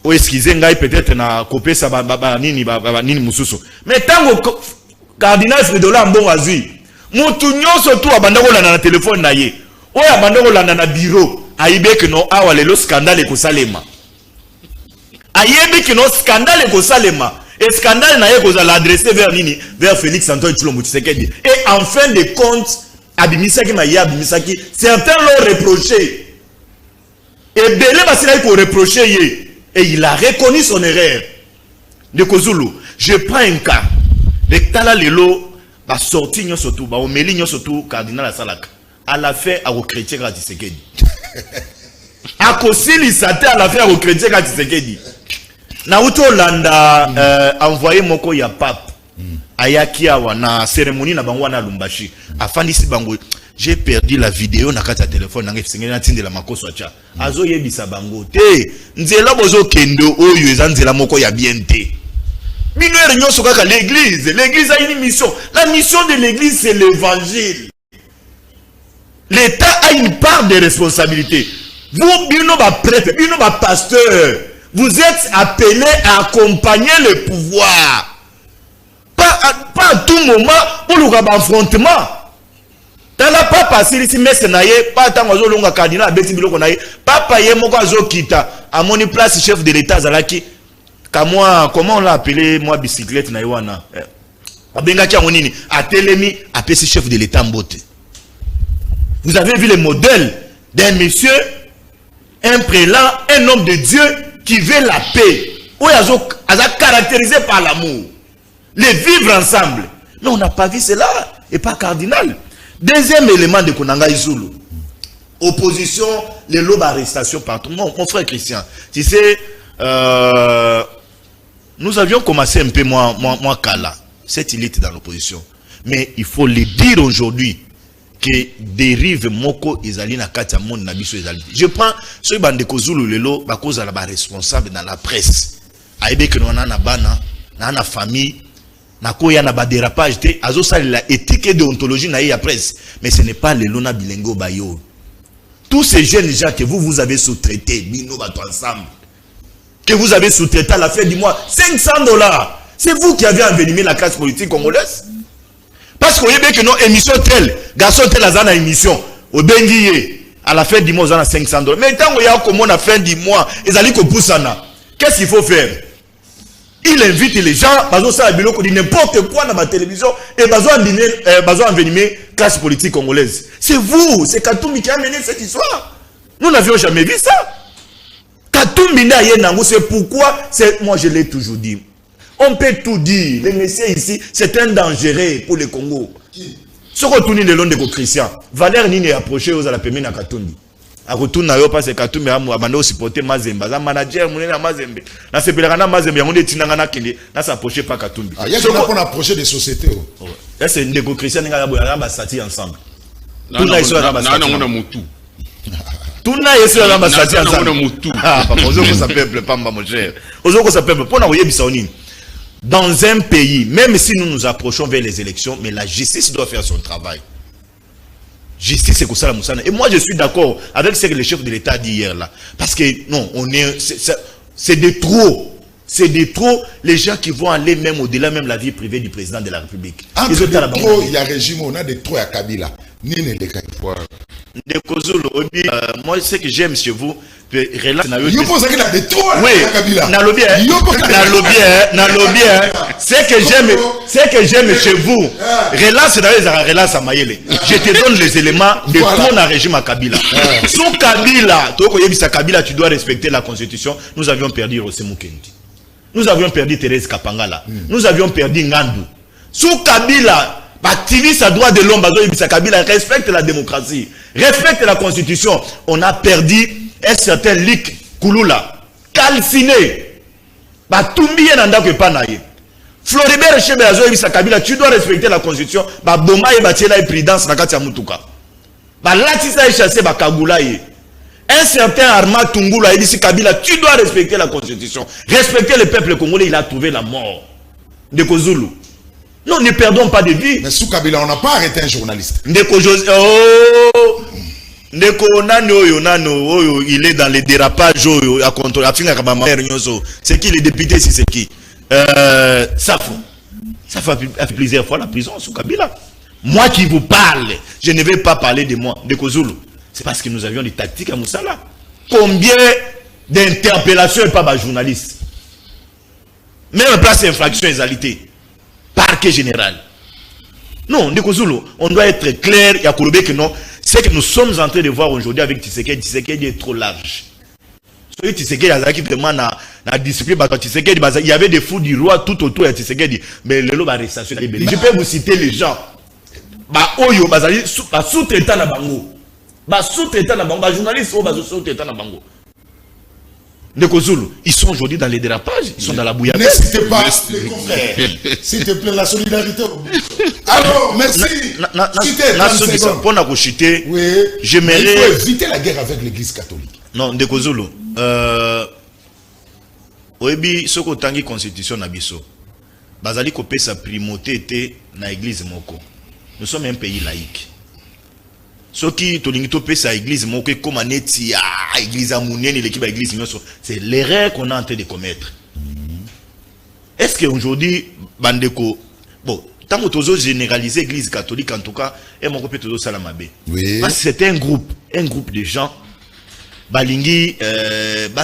O excusez ngai peut-être na copier ça nini mususu. Mais tango cardinal Fridola Mbongazui mutu nyonso tu abanda kolanda na telefone na ye oyo abanda kolanda na bureau ayebeki no awa lelo scandale ekosalema ayebeki no scandale ekosalema et scandale na ye kozala adressé vers nini vers Félix Antoine Tshilombo Tshisekedi et en fin de compte abimisaki ma ye abimisaki certains l'ont reproché et belé basila ko reprocher ye et il a reconnu son erreur de Kozulu. Je prends un cas de Tala lelo ba sorti nyo surtout ba omeli nyo surtout cardinal Asalaka à la fin à chrétien ka Tshisekedi a kosili sate à la fin au chrétien ka Tshisekedi na uto landa envoyé moko ya pape ayaki awa na cérémonie na bango na Lumbashi afandisi bango j'ai perdu la vidéo na kata téléphone na ngefisengeli na tindela makoso acha azo yebisa bango te nzela bozo kendo oyo eza nzela moko ya bien te bino nyonso kaka l'église a une mission, la mission de l'église c'est l'évangile. L'État a une part de responsabilité. Vous bino ba prêtre, bino ba pasteur, vous êtes appelés à accompagner le pouvoir. Pas à tout moment pour le affrontement. Tala papa silisi messe na ye pas tant ozo longa cardinal abeti biloko na ye papa ye moko azo kita à mon place chef de l'état zalaki comment on l'a appelé moi bicyclette na yoana abenga ki amonini atelemi apesi chef de l'état mbote. Vous avez vu le modèle d'un monsieur, un prélat, un homme de Dieu qui veut la paix, où il a caractérisé par l'amour, les vivre ensemble. Mais on n'a pas vu cela, et pas cardinal. Deuxième élément de Konanga Izulu, opposition, les lots d'arrestation partout. Mon frère Christian, tu sais, nous avions commencé un peu moins Kala, cette élite dans l'opposition. Mais il faut le dire aujourd'hui, que dérive moko ezali na kati ya monde na biso ezali. Je prends ce bandeko Zulu lelo ba cause la ba responsable dans la presse. Aibe que on a na bana, na famille, na ko ya na ba dérapage te azo sali la éthique et déontologie na ya presse, mais ce n'est pas le lona bilingo bayo. Tous ces jeunes gens que vous avez sous-traités, bino bato ensemble, que vous avez sous-traité à la fin du mois $500, c'est vous qui avez envenimé la classe politique congolaise. Parce qu'on y a que nos émissions telles, garçon tel à la émission, au benguier, à la fin du mois, on a $500. Mais tant qu'il y a comme on a fin du mois, ils allaient qu'on pousse ça. Qu'est-ce qu'il faut faire? Il invite les gens, bazo ça bilo ko dit n'importe quoi dans ma télévision et bazo envenimer classe politique congolaise. C'est vous, c'est Katumbi qui a mené cette histoire. Nous n'avions jamais vu ça. Katumbi n'a rien, c'est pourquoi, moi je l'ai toujours dit. On peut tout dire. Le messieurs ici, c'est un danger pour le Congo. Ce qu'on tourne le long de Christian. Valère Nini approché aux Alapémé na Katumbi. A retourne na yo parce que Katumbi a mando supporter Mazembe. Za manager munena Mazembe. Na sepelaka Mazembe ya munde tinanga na kende. Na s'approcher pas Katumbi. Ah, il y a des gens qui ont approché des sociétés. Là c'est Ndeko Christian nga boya ba sati ensemble. Tout na iso na ba sati. Na mutu. Tout na iso na ba sati ensemble. Ah, papa, ozo ko sa peuple pamba mon cher. Ozo ko sa peuple pona oyebisa onini. Dans un pays, même si nous nous approchons vers les élections, mais la justice doit faire son travail. Justice, c'est ça la moussana. Et moi, je suis d'accord avec ce que le chef de l'État a dit hier là. Parce que, non, c'est de trop. C'est de trop les gens qui vont aller même au-delà même la vie privée du président de la République. Entre de trop, il y a régime, on a de trop à Kabila. Nini les gars. Moi, ce que j'aime chez vous, relax. Yo pense qu'il a de trop à Kabila. Ce que j'aime chez vous, relax à Mayele. Je te donne les éléments de ton régime à Kabila. Sous Kabila, Kabila, tu dois respecter la constitution. Nous avions perdu Rossé Mukendi. Nous avions perdu Thérèse Kapangala. Nous avions perdu Ngandou. Sous Kabila, l'activiste à droit de l'homme, Kabila respecte la démocratie, respecte la constitution. On a perdu un certain Lik Kouloula, calciné. Batumbi Nanda que Panaye. Floribert Chebeazo Kabila, tu dois respecter la constitution. Boma et Batiela et Prudence Nakati Mutuka. Latisa et chassé Kagulaye. Un certain Arma Tungula et Kabila, tu dois respecter la constitution. Respecter le peuple congolais, il a trouvé la mort de Kozulu. Non, ne perdons pas de vie. Mais sous Kabila, on n'a pas arrêté un journaliste. Ndeko Nano, il est dans les dérapages à contrôler. C'est qui les députés, c'est qui Ça fait plusieurs fois la prison sous Kabila. Moi qui vous parle, je ne vais pas parler de moi, de Kozulu. C'est parce que nous avions des tactiques à Moussala. Combien d'interpellations et pas de journalistes? Même place d'infraction et égalité. Parquet général. Non, Ndekozulu, on doit être clair, il y a que non. Ce que nous sommes en train de voir aujourd'hui avec Tshisekedi est trop large. Soki Tshisekedi azaki vraiment na discipline ba Tshisekedi il y avait des fous du roi tout autour de Tshisekedi mais lelo ba arrestation je peux vous citer les gens ba oyo bazali ba sous-traitant na bango ba sous-traitant na bango ba journaliste o ba sous-traitant na bango Ndeko Zulu, ils sont aujourd'hui dans les dérapages, ils sont dans la bouillabaisse. N'hésitez pas, les confrères. S'il te plaît, la solidarité. Alors, merci. Pour la chiter, oui. J'aimerais. Il faut éviter la guerre avec l'église catholique. Non, Ndeko Zulu. Oebi, ce qu'on tangi constitution nabiso. Bazali kopé sa primauté était na église moko. Nous sommes un pays laïque. Ce qui est sa église, comme un église l'équipe église, c'est l'erreur qu'on est en train de commettre. Est-ce qu'aujourd'hui, Bandeko, bon, tant que généraliser l'église catholique, en tout cas, et mon copain Todo Salamabé. Oui. Parce que c'était un groupe de gens, Balingi,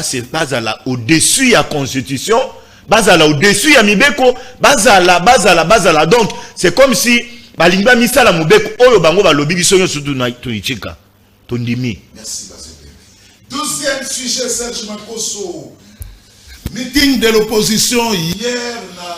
c'est pas au-dessus de la constitution, au-dessus de la Mibeko, donc, c'est comme si, Balinga misala mubeko oyo bango balobi biso nyo sutu na tuichika tondimi. Merci Bazete. Deuxième sujet, Serge Makoso. Meeting de l'opposition hier na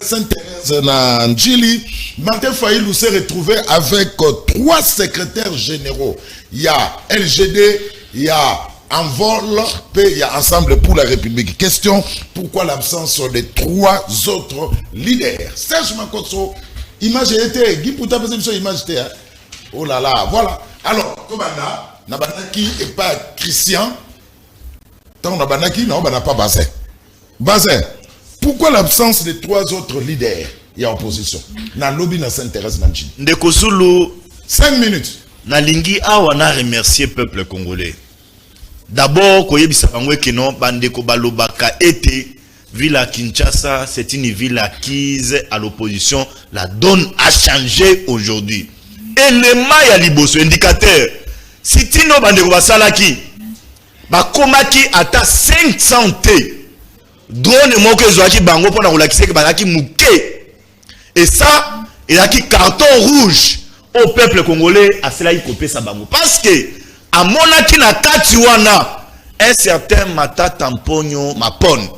Sainte-Thérèse na Njili. Martin Fayulu s'est retrouvé avec 3 secrétaires généraux. Il y a LGD, il y a Envol, puis il y a Ensemble pour la République. Question, pourquoi l'absence des 3 autres leaders? Serge Makoso. Image était, Guy Pouta faisait une image était. Oh là là, voilà. Alors, Kobanda, Nabanaki et pas Christian. Tant Nabanaki, non, on n'a pas Bazin. Bazin, pourquoi l'absence des 3 autres leaders et opposition? Na lobby na s'intéresse Nanchi. Ndeko Zulu, 5 minutes. Na lingi awana remercier peuple congolais. D'abord, koyebisa bangwe keno bandeko balobaka ete ville à Kinshasa, c'est une ville acquise à l'opposition. La donne a changé aujourd'hui. Élément ya liboso indicateur. Si tino bandeko basalaki, bakomaki ata 500 T. Drone moko ezwaki bango pona kolakisa ke bazaki muke. Et ça, il y a qui carton rouge au peuple congolais à cela il copie sa bango. Parce que à monaki na kati wana un certain Matata Mponyo Mapone.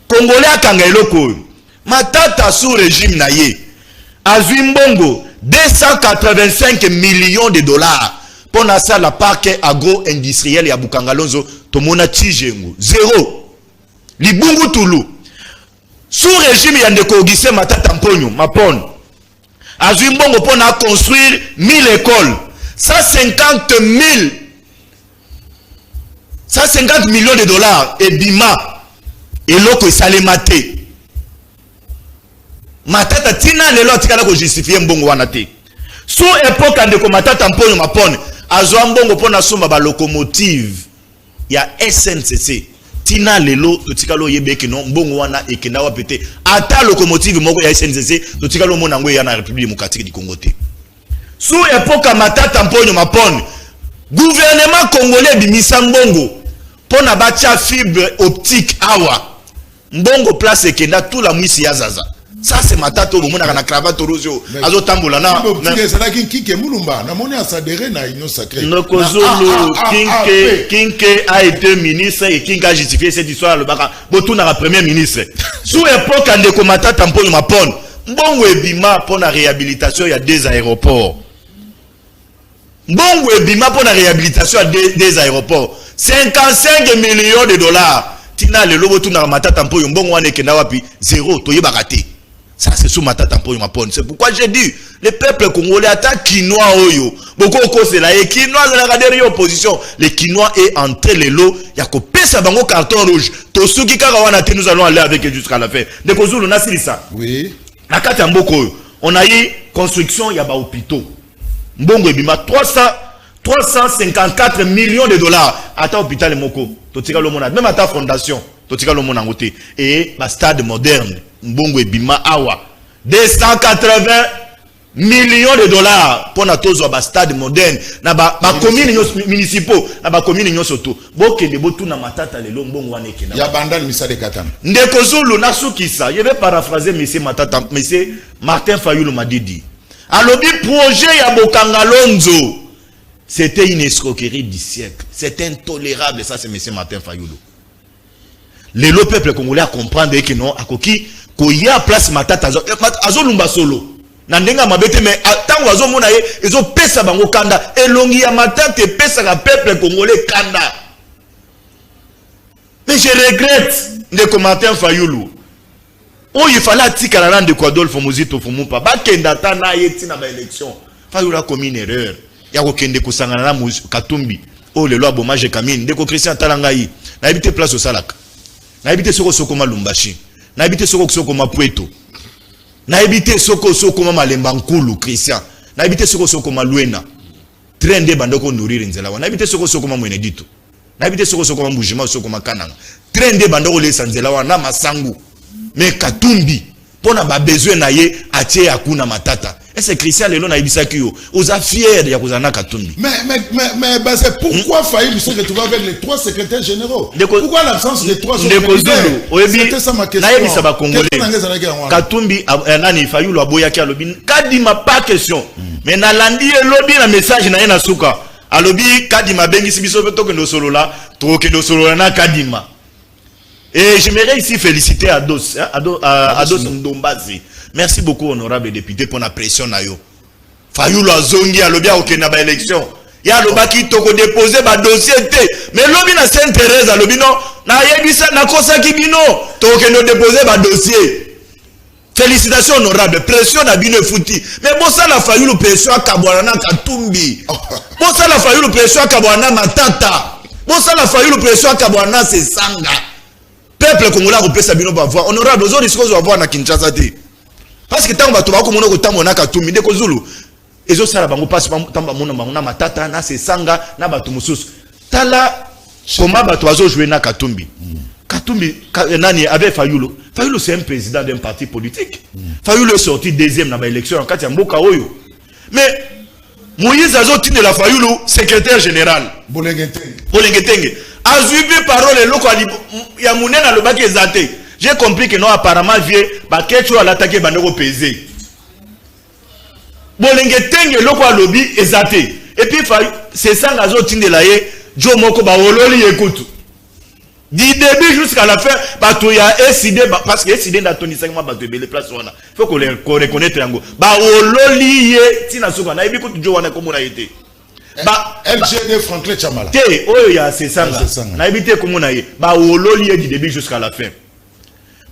Congolais akanga eloko Matata sous régime na ye azwi mbongo 285 millions de dollars pour na ça la parc agro-industriel ya Bukangalonzo tomona Tijengo 0 libungu tulu sous régime ya ndeko Augustin Matata Mponyo Mapone azwi mbongo pour na construire 1000 écoles 150 millions de dollars et bima et loko salemate Matata tina lelo atikala ko justifier mbongo wana te sous époque ndeko Matata Mponyo Mapone azwa mbongo pona somba ba locomotive ya SNCC tina lelo totikalo yebeke no mbongo wana ekenda wa pété ata locomotive moko ya SNCC totikalo mona ngwe ya na République démocratique du Congo te sous époque Matata Mponyo Mapone gouvernement congolais bimisa mbongo pona batia fibre optique awa mbongo place ekenda tout la mwisi ya zaza ça c'est Matata au moment na cravate rosio azo tambola na c'est qui kike mulumba na moni asadere na union sacrée Ndeko Zulu Kinke a été ministre et Kinke a justifié cette histoire le baka botuna la premier ministre sous époque ndeko Matata Mponyo Mapone mbongo ebima pour la réhabilitation il y a 2 aéroports mbongo ebima pour la réhabilitation des aéroports 55 millions de dollars tina le lobo tuna Matata Mponyo mbongo wana ekenda wapi 0 toyebaka te. Ça c'est sous Matata Mponyo Mapone. C'est pourquoi j'ai dit le peuple congolais attaque Kinois oyo beaucoup c'est là et Kinois la derrière opposition les Kinois est entré les lots ya ko pesa bango carton rouge to suki kaka wana te nous allons aller avec jusqu'à la fin de Kozulu na silisa oui na kati mboko on a eu construction ya ba hôpitaux mbongo ebima 354 millions de dollars ata hôpital moko totika lo mona même ata fondation totika lo mona ngote et ba stade moderne mbongo ebima awa 280 millions de dollars pour na tozo ba stade moderne na ba communes municipaux na ba communes nyoso to bokende botuna Matata lelo mbongo wana ekena ya bandal misale katana Ndeko Zulu na sukisa je vais paraphraser monsieur Matata monsieur Martin Fayulu Madidi alobi projet ya Bokangalonzo c'était une escroquerie du siècle c'est intolérable ça c'est monsieur Martin Fayulu Le peuple congolais a comprendre que non, à koki, ko ya place matata azo lumba solo. Nandenga mabete mais tant azo mona ye, ezo pesa bango kanda, elongi ya matata pesa ka peuple congolais kanda. Mais je regrette de commentaires Fayoulou. Oh, il fallait attirer la de Kwadolfo Mozito Fumupa. Ba kenda ta na yeti na ba élection. Fayoulou a commis une erreur. Ya ko kende ko sangana na Katumbi. Oh, le loi Bomage Kamine, de ko Christian Talangai. Na habité place au Salak. Na habité soko Lumbashi. Na habité soko Mapueto. Na habité soko Malemba Nkulu Christian. Na habité soko Luena. Train de bandoko nourrir nzela. Na habité soko Mwenedito. Na habité soko Mbujima soko Kananga. Train de bandoko le sanzela wana masangu. Mais Katumbi pona ba besoin na ye atie akuna matata. Et c'est Christian Lelo na ibisaki yo. Oza fier de yakuzana Katumbi. Mais c'est pourquoi Fayoulou se retrouve avec les 3 secrétaires généraux? Pourquoi l'absence des 3 secrétaires? C'était ça ma question. Na sa Congolais. Katumbi nani Fayoulou aboyaki alobi kadima pas question. Mais na landi elobi na message na ye na suka. Alobi kadima bengisi biso to ke no solo la, to ke no solo na kadima. Et j'aimerais ici féliciter Ados Ndombazi. Merci beaucoup, honorable député, pour la pression. Fayoulou Azongi a lobby au na ba élection. Ya lobaki toko déposer ba dossier té. Mais lobby na Sainte-Thérèse a lobby non. Na yebisa na kosa ki bino. Toko no déposer ba dossier. Félicitations honorable. Pression na bino fouti. Mais bon ça la Fayoulou pression à Kabwana Katumbi. Bon ça la Fayoulou pression à Kabwana Matata. Bon ça la Fayoulou pression à Kabwana Sesanga. Peuple congolais a repris sa bino ba voir. Honorable, aux autres discours va voir na Kinshasa té. Parce que tant que tu vas comme on a Katumbi de Kozulu. Et autres ça bango passe tamba mona na matata na Sesanga na batu mususu. Tala comment batu azo jouer na Katumbi. Katumbi nani avec Fayoulou. Fayoulou c'est un président d'un parti politique. Fayoulou est sorti deuxième dans l'élection en kati ya mboka oyo. Mais Moïse azo tine la Fayoulou secrétaire général. Bolengetenge. Azubi parole loko ya munena lobaki ezate. J'ai compris que non apparemment vieux ba kecho à l'attaquer bandeko pesé. Bolengetenge loko alobi ezate. Et puis c'est ça ngazo tinde la ye jo moko ba wololi ekutu. Du début jusqu'à la fin, bato ya SID parce que SID na toni 5 mois bato belé place wana. Faut qu'on les reconnaître yango. Ba wololi ye tina suka na ebi kutu jo wana komona yete. Ba LGD Franklin Chamala. Te oyo ya Sesanga. Na ebi te komona ye. Ba wololi ye du début jusqu'à la fin.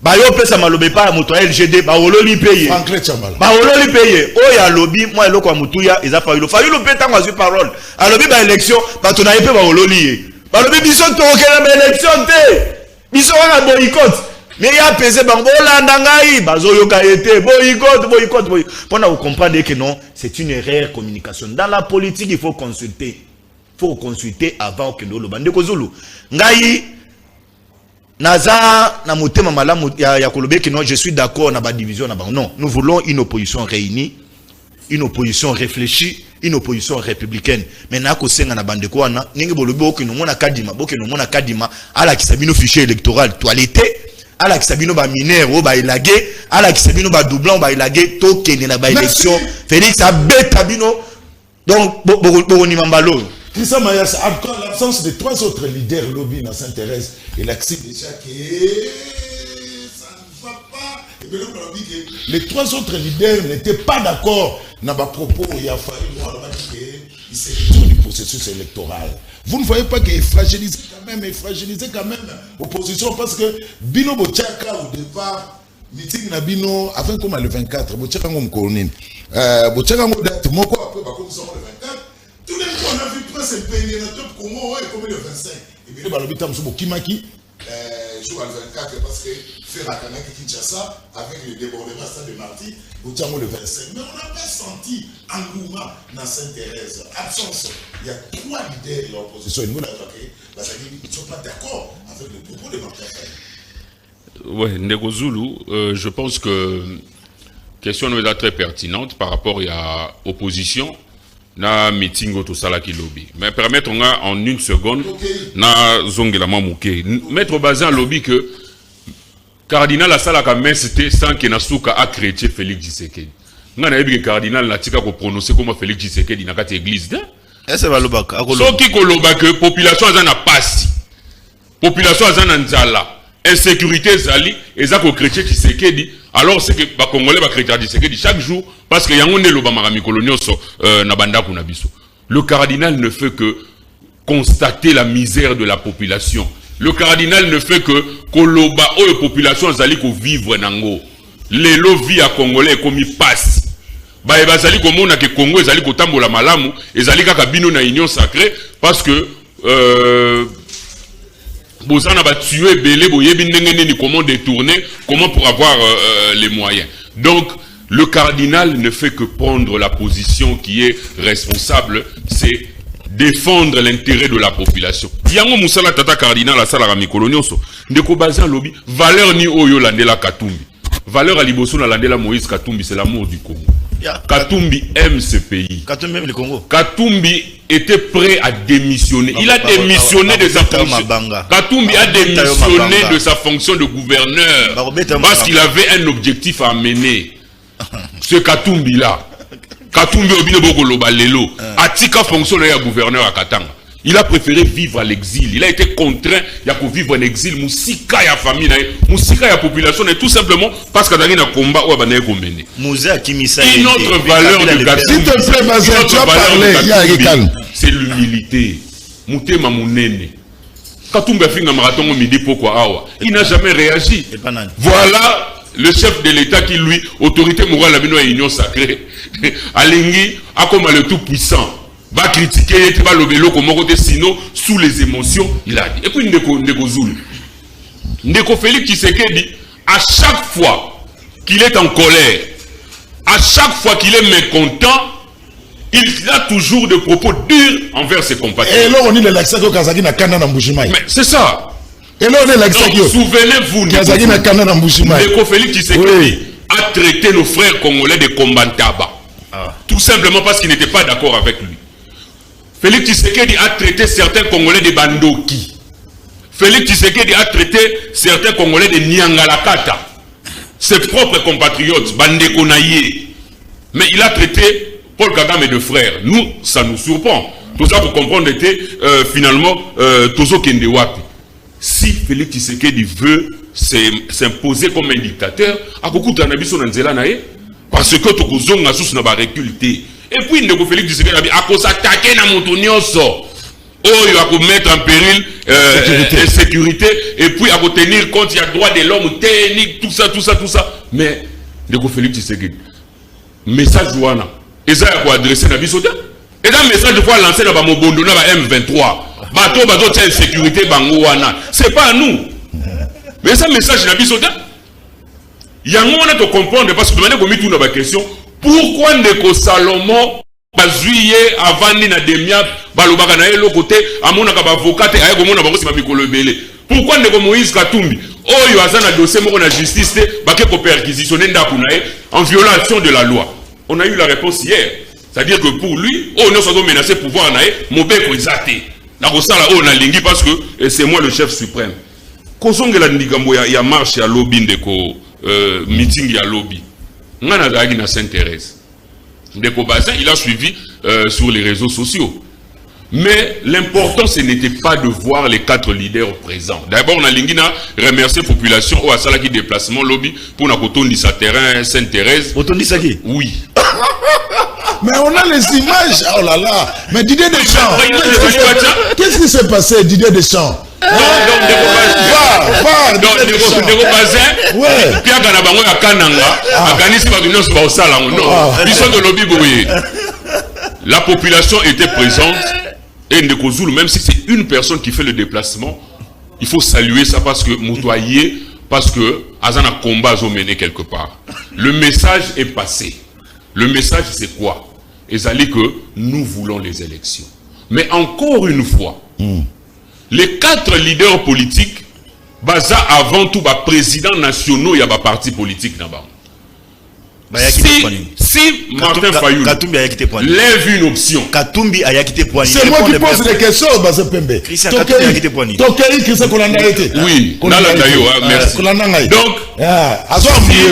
Ba yo pesa malobe pa moto LGD ba wololi paye. Franklin Chamala. Ba wololi paye. Oya lobi moi eloko mutuya eza Fayoulou. Fayoulou pe tango azu parole. Alobi ba élection bato na epe ba wololi ye. Balobi biso tokela ba élection te. Biso wana boycott. Mais ya pesé bango landa ngai bazo yoka été boycott. Pour nous comprendre que non, c'est une erreur communication. Dans la politique, il faut consulter. Il faut consulter avant que nous le bande kozulu. Ngai naza na motema malamu ya kolobe que non, je suis d'accord na ba division na ba. Non, nous voulons une opposition réunie, une opposition réfléchie, une opposition républicaine. Mais na ko senga na bande ko wana ningi bolobi okino mona kadima ala kisabino fichier électoral toiletté ala kisabino ba mineur ba ilagé ala kisabino ba doublon ba ilagé to kene na ba élection Félix abeta bino donc boni mambalo. Christian Mayas, après l'absence de 3 autres leaders lobby dans Sainte-Thérèse, il accepte déjà que ça ne va pas. Et bien, les 3 autres leaders n'étaient pas d'accord dans ma propos. Il a fallu qu'il s'est retiré du processus électoral. Vous ne voyez pas qu'il est fragilisé quand même l'opposition parce que Bino Bochaka au départ, meeting na Bino, avant comme le 24, Bochaka ngom kolonine. Bochaka ngom date, mon quoi après, comme ça le 24. Tout le monde a vu presque un pays dans le Congo, comme le 25. Et puis, le temps où Kimaki joue à le 24 parce que faire la Kanaki Kinshasa avec le débordement de Marty, au temps le 25. Mais on n'a pas senti engouement dans Sainte-Thérèse. Absence. Il y a 3 leaders de l'opposition. Ils ne sont pas d'accord avec le propos de Martin. Oui, Ndeko Zulu, je pense que la question est très pertinente par rapport à l'opposition. Na meeting tout ça là qui lobby. Mais permettre en une seconde na zongela mamouké. Mettre basé en lobby que cardinal la sala quand même c'était sans que Nasuka a chrétien Félix Tshisekedi. Nga na yebi que cardinal la tika ko prononcer comme Félix Tshisekedi na kati église de. Est-ce va lobaka. So qui ko lobaka population azana pasi. Population azana nzala. insécurité zali ezako chrétien Tshisekedi alors c'est que ba congolais ba chrétien Tshisekedi chaque jour parce que yango ne loba mara mikolo nyonso na bandako na biso. Le cardinal ne fait que constater la misère de la population. Le cardinal ne fait que koloba o population zali ko vivre nango. Lelo vie à congolais comme il passe. Ba bazali komona ke Congo ezali kotambola malamu ezali kaka bino na union sacrée parce que Bozana va tuer Belé, comment détourner, comment pour avoir les moyens. Donc, le cardinal ne fait que prendre la position qui est responsable, c'est défendre l'intérêt de la population. Yango Moussala Tata Cardinal à Salara Mikolonioso, Ndeko Bazan Lobby, valeur ni Oyo Landela Katumbi. Valeur à Liboso Landela Moïse Katumbi, c'est l'amour du Congo. Katumbi aime ce pays. Katumbi aime le Congo. Katumbi était prêt à démissionner. Il a démissionné de sa fonction. Katumbi a démissionné de sa fonction de gouverneur parce qu'il avait un objectif à mener. Ce Katumbi là. Katumbi obine boko loba lelo. Atika fonction de gouverneur à Katanga. Il a préféré vivre à l'exil. Il a été contraint de vivre en exil. Moussika ya famille, Moussika ya population, et tout simplement parce qu'il y a un combat où il y a une autre valeur de Katumbi, c'est l'humilité. Moutema Mounene. Katumbi a fait un marathon au midi pourquoi awa. Il n'a jamais réagi. Voilà le chef de l'État qui, lui, autorité morale à l'Union sacrée, Alingi a comme le tout puissant. Va critiquer, va le vélo comme côté sinon sous les émotions, il a dit. Et puis Ndeko Zulu. Ndeko Félix Tshisekedi, à chaque fois qu'il est en colère, à chaque fois qu'il est mécontent, il a toujours des propos durs envers ses compatriotes. Et là on dit le laxak au Kazaki na kana na Mbujimaï. Mais c'est ça. Et là on est laxak. Souvenez-vous, Kazaki na kana na Mbujimaï. Ndeko Félix Tshisekedi a traité nos frères congolais de combattants. Tout simplement parce qu'ils n'étaient pas d'accord avec lui. Félix Tshisekedi a traité certains Congolais de Bandoki. Félix Tshisekedi a traité certains Congolais de Nyangalakata. Ses propres compatriotes, Bandeko Naye. Mais il a traité Paul Kagame de frères. Nous, ça nous surprend. Tout ça pour comprendre était finalement Tozo Kendewapi. Si Félix Tshisekedi veut s'imposer comme un dictateur, à beaucoup d'anabiso Nanzela Naye, parce que Tokozong n'a sous n'a pas reculé. Et puis, Ndeko Félix Tshisekedi a dit, à s'attaquer à Moutonios, il va mettre en péril la sécurité, et puis à tenir compte, il y a droit de l'homme, technique, tout ça. Mais, Ndeko Félix Tshisekedi, message Douana, et ça, il faut adresser à Bissoda. Et dans le message, il faut lancer dans Mobondo, dans M23. Bateau, c'est sécurité, Bangouana. C'est pas à nous. Mais ça, message dans Bissoda. Il y a un moment à comprendre, parce que maintenant, comme tout dans la question, pourquoi Ndeko Salomon juillet avant na demia balobaka na elo côté amona ka avocat te aye komona bango sima mikolo belé pourquoi Ndeko Moïse Katumbi oyo azana dossier moko na justice te bake ko perquisitionner ndaku na en violation de la loi. On a eu la réponse hier, c'est-à-dire que pour lui on ne soit menacé pouvoir na mobeko ezate na ko sala on a lingi parce que c'est moi le chef suprême kozongela ndigambo ya marche ya lobby Ndeko meeting ya lobby ngana dagi na Sainte-Thérèse. Ndeko Bazin, il a suivi sur les réseaux sociaux. Mais l'important, ce n'était pas de voir les 4 leaders présents. D'abord, on a l'ingina remercier la population au Asala qui déplacement lobby pour na kotondi sa terrain Sainte-Thérèse. Kotondi sa qui? Oui. Mais on a les images. Oh là là. Mais Didier Deschamps. Qu'est-ce qui s'est passé, Didier Deschamps? Ndeko Bazin, Pierre Ganabango ya Kananga, Aganisi Badunios Baosala, non. Ils de lobby bourrier. La population était présente et Ndeko Zulu, même si c'est une personne qui fait le déplacement, il faut saluer ça parce que Moutoyer, parce que Azana combat a mené quelque part. Le message est passé. Le message c'est quoi? Ezali que nous voulons les élections. Mais encore une fois, les 4 leaders politiques, baza avant tout bas présidents nationaux, il y a des partis politiques là-bas. Si Martin Fayoulou lève une option, c'est moi qui pose les questions, Bazepembe. Oui, merci. Donc,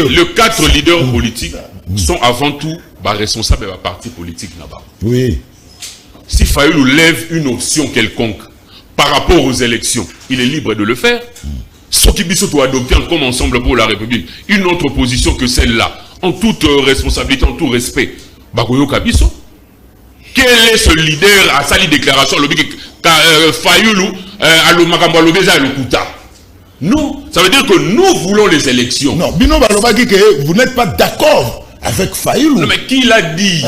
si les 4 leaders politiques sont avant tout responsables des partis politiques là-bas. Oui. Si Fayoulou lève une option quelconque par rapport aux élections, il est libre de le faire. Ce qui doit adopter comme ensemble pour la République une autre position que celle-là, en toute responsabilité, en tout respect. Bakoyo Kabiso. Quel est ce leader à sa déclaration Fayoulou Alomakambo Alobeza Lokuta? Nous, ça veut dire que nous voulons les élections. Non, Bino Balobaki, que vous n'êtes pas d'accord avec Fayoulou. Non, mais qui l'a dit?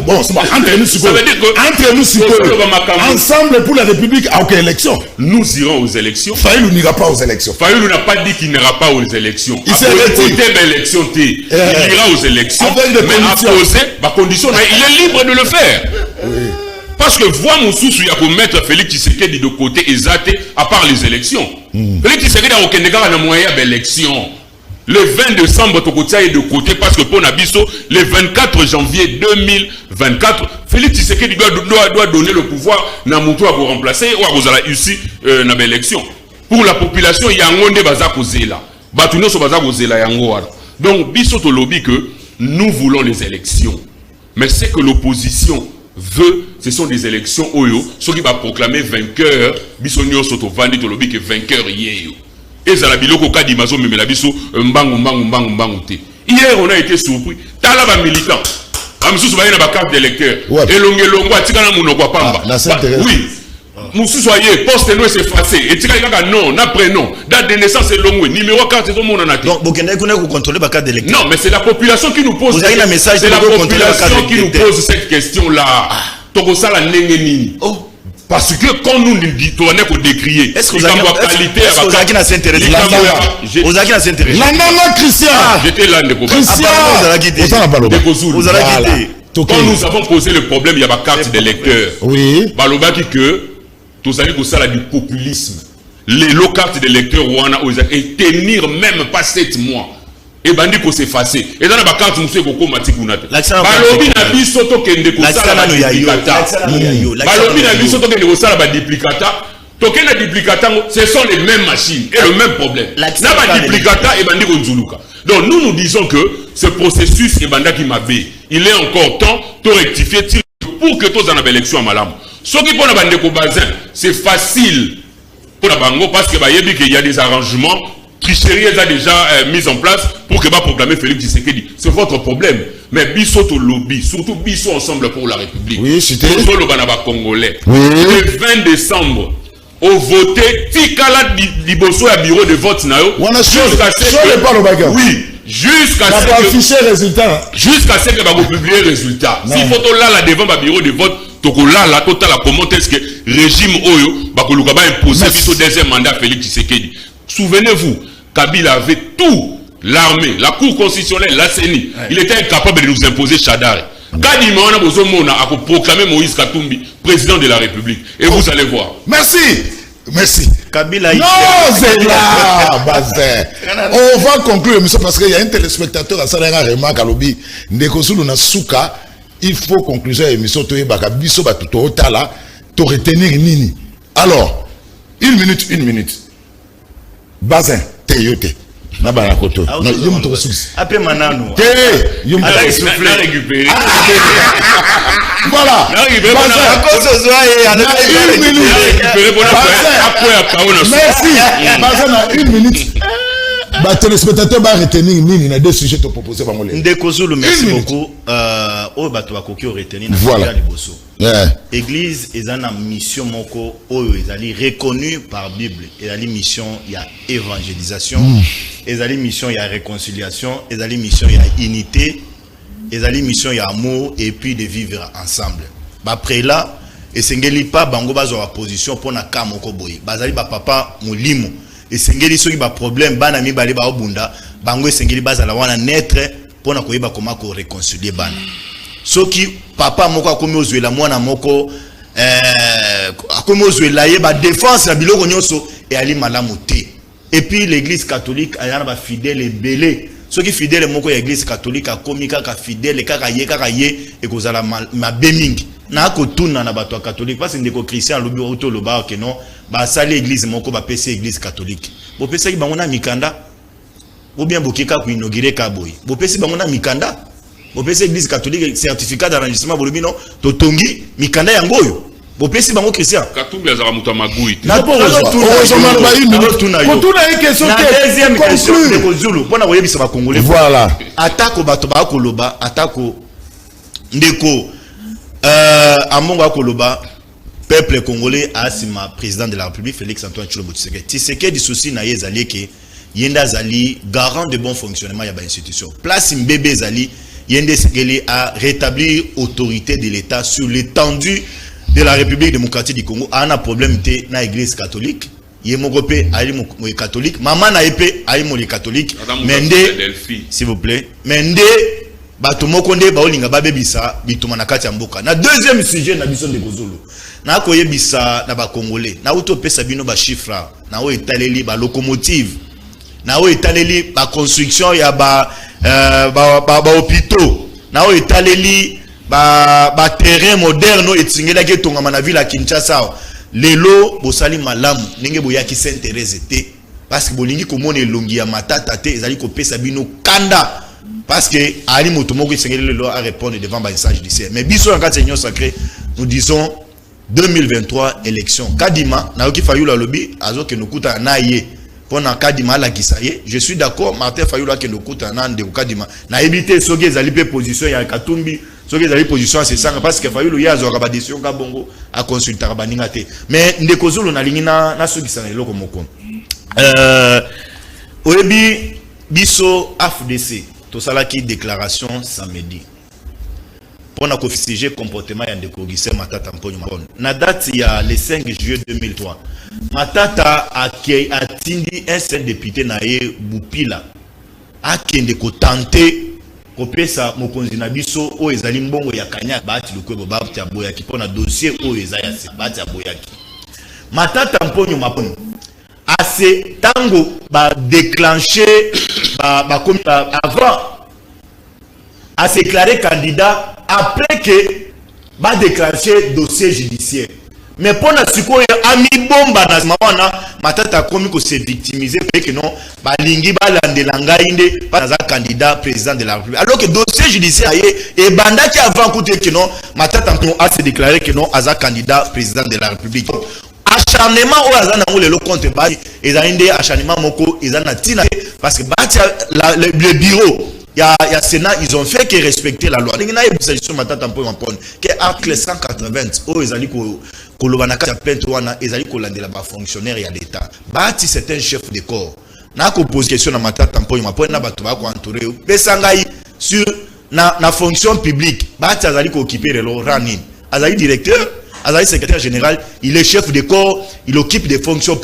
Bon, c'est entre nous, ça veut dire que entre nous, ensemble pour la République, à aucune élection. Nous irons aux élections. Fayoulou n'ira pas aux élections. Fayoulou n'a pas dit qu'il n'ira pas aux élections. Il s'est retiré. Il ira aux élections. Mais à poser, ma condition, il est libre de le faire. Oui. Parce que voir mon sous, il y a pour mettre Félix Tshisekedi de côté et Zate à part les élections. Félix Tshisekedi a aucun égard à la moyenne d'élection. Le 20 décembre, Tokotia est de côté parce que pour Nabiso, le 24 janvier 2024, Félix Tshisekedi doit donner le pouvoir à Moutou pour remplacer ou à Rosala ici dans l'élection. Pour la population, il y a un monde baza kozela. Batuno so baza kozela yango. Donc, biso to lobby que nous voulons les élections. Mais c'est que l'opposition veut, ce sont des élections Oyo, ceux qui va proclamer vainqueur, biso nyo soto vandi to lobby que vainqueur yeyo. Hier, on a été surpris. Talaba militant. Amsous va y avoir carte d'électeur. Et l'ongelongo a tiré mon pamba. Oui. Moussou soyez, poste nous c'est effacé. Et tiré non, après non. Date de naissance est longue. Numéro 4 c'est tout le monde en a. Donc, vous contrôlez la carte d'électeur. Non, mais c'est la population qui nous pose. Vous avez un message. C'est la population qui nous pose cette question-là. Tokosa la nengenini. Oh. Parce que quand nous on est pour décrier, est-ce que vous avez s'intéressé? Vous avez s'intéressé? Non, Christian. J'étais là, Christian. Vous avez quitté. Quand nous avons posé le problème, il y a ma carte d'électeur. Oui. Balobaki que tous allez pour ça du populisme. Les cartes d'électeur et tenir même pas 7 mois. Et bandi ko s'effacer. Et dans la carte monsieur Koko Matikunate. Balobi na biso to kende ko sala duplicata. Balobi na biso to kende ko sala ba duplicata. To kende duplicata, ce sont les mêmes machines et le même problème. Na ba duplicata et bandi ko nzuluka. Donc nous disons que ce processus est banda qui m'a bé. Il est encore temps de rectifier pour que tous en aient élection à Malam. Ce qui pour la bande ko bazin, c'est facile pour la bango parce que il y a des arrangements. Tricherie est déjà mise en place pour que va proclamer Félix Tshisekedi. C'est votre problème. Mais biso to lobby, surtout biso ensemble pour la République. Oui, c'était le Banaba congolais. Oui. Le 20 décembre, au voté, Tikala Liboso à bureau de vote nayo. Jusqu'à ce que oui, jusqu'à ce que va publier le résultat. Si photo là devant le bureau de vote, tokola la total comment est-ce que régime Oyo va imposer biso deuxième mandat Félix Tshisekedi. Souvenez-vous, Kabila avait tout, l'armée, la cour constitutionnelle, la CENI. Il était incapable de nous imposer Chadari. Kadima a proclamé Moïse Katumbi président de la République. Et vous allez voir. Merci. Merci. Kabila. Non, c'est là, Bazin. On va conclure, monsieur, parce qu'il y a un téléspectateur à Salera remarque à l'obbi. Ndekozulu na souka. Il faut conclure l'émission. Toye baka biso ba tout otala. To retenir nini. Alors, une minute. Bazin, Teyote. Nabana koto. Non, yum to sous. Après manano. Yum to récupérer. Voilà. Merci. Bazin, une minute. Bah, téléspectateur va retenir nini na deux sujets te proposer par moi. Ndekozulu, merci beaucoup. Oh, bah, tu vas retenir. Voilà. Église est une mission moko oyo ezali reconnue par Bible. Ezali mission il y a évangélisation, ezali mission il y a réconciliation, ezali mission il y a unité, ezali mission il y a amour et puis de vivre ensemble. Ba après là, esengeli pas bango bazo position pour na ka moko boye. Bazali ba papa molimo. Esengeli soki ba problème bana mi bale ba obunda, bango esengeli bazala wana naître pour na koyeba comment ko réconcilier bana. Soki papa moko akomi ozuela mwana moko akomi ozuela ye ba défense na biloko nyonso et ali malamu te. Et puis l'église catholique ayana ba fidèle ebele. Soki fidèle moko ya église catholique akomi kaka fidèle kaka ye et kozala mabe mingi. Na ko tuna na bato catholique parce que ndeko Christian lobi auto loba que non ba sali église moko ba pese église catholique. Bo pese ki bango na mikanda. Ou bien bokeka ko inaugurer ka boy. Bo pese bango na mikanda. Au PC Église catholique certificat d'enregistrement bolobino totongi mikanda yangoyo Bon, place bango Christian. Katumbi azara muta magui. Na po heureusement ba une minute. Kotuna une question te. Deuxième question de Kozulu. Pona koyebisa ba Congolais. Voilà. Atako bato ba koloba, atako ndeko amongo akoloba peuple congolais asima président de la République Félix Antoine Tshilombo Tshisekedi. Tshisekedi souci na yezali ke yenda zali garant de bon fonctionnement ya ba institution. Place mbebe zali yende sekeli à rétablir autorité de l'État sur l'étendue de la République démocratique du Congo. A un problème té na église catholique. Yemogopé aïe mo catholique. Maman na épée aïe mo les catholiques. Mende, s'il vous plaît. Mende, bato mokonde ba olinga ba bebisa bituma na kati ya mboka. Na deuxième sujet na biso de Kozulu. Na koyebisa na ba Congolais. Na auto pesa bino ba chiffre. Na o etaleli ba locomotive. Na o etaleli ba construction ya ba hôpitaux. Na o etaleli ba terrain moderne etingela ke tongama na ville ya Kinshasa. Lelo bosali malamu ndenge boyaki Sainte Thérèse te parce que bolingi komona elongi ya matata te ezali kopesa bino kanda parce que ali moto moko esengeli lelo à répondre devant ba instance judiciaire. Mais biso en cas sacré nous disons 2023 élection kadima na yoki Fayulu lobby azoke nokuta na ye pona kadima la kisaye. Je suis d'accord Martin Fayulu ke nokuta na ndeko kadima na éviter soki ezali pe position ya Katumbi. Ce qui est position c'est ça parce que Fayulu ya zo ba décision ka bongo a consulter ba ningate mais ndeko Zulu na lingina na soki sana eloko moko oyebi biso AFDC to salaki déclaration samedi pour na confisquer comportement ya ndeko Gisèle Matata Mponyo Mabon na date ya le 5 juillet 2003 Matata atindi un seul député na ye Bupila akende ko tenter kopesa mokonzi na biso o ezali mbongo ya kanya bati lukwebo babti aboya ki pona dossier o ezaya se bati aboya ki Matata Mponyo Mabon assez tango ba déclencher avant à se déclarer candidat après que ba déclencher dossier judiciaire. Mais pour na siko ya ami bomba na mawana Matata komi ko se victimiser parce que non ba lingi ba landelanga inde pas candidat président de la République. Alors que dossier judiciaire et banda qui avant côté que non Matata a se déclaré que non aza candidat président de la République. Acharnement au azana ou le contre ba et inde acharnement moko ezana tina parce que le bureau il y a Sénat, ils ont fait que respecter la loi. Il y a une position Matata Mponyo Mabon que article 180 oh ezali ko kolobanaka ya pentwana ezali ko landela ba fonctionnaire ya l'État. Bati c'est un chef de corps. Na ko pose question na Matata Mponyo Mabon na bato ba ko entourer pesangai sur na fonction publique. Bati azali ko occuper le running. Azali directeur, azali secrétaire général, il est chef de corps, il occupe des fonctions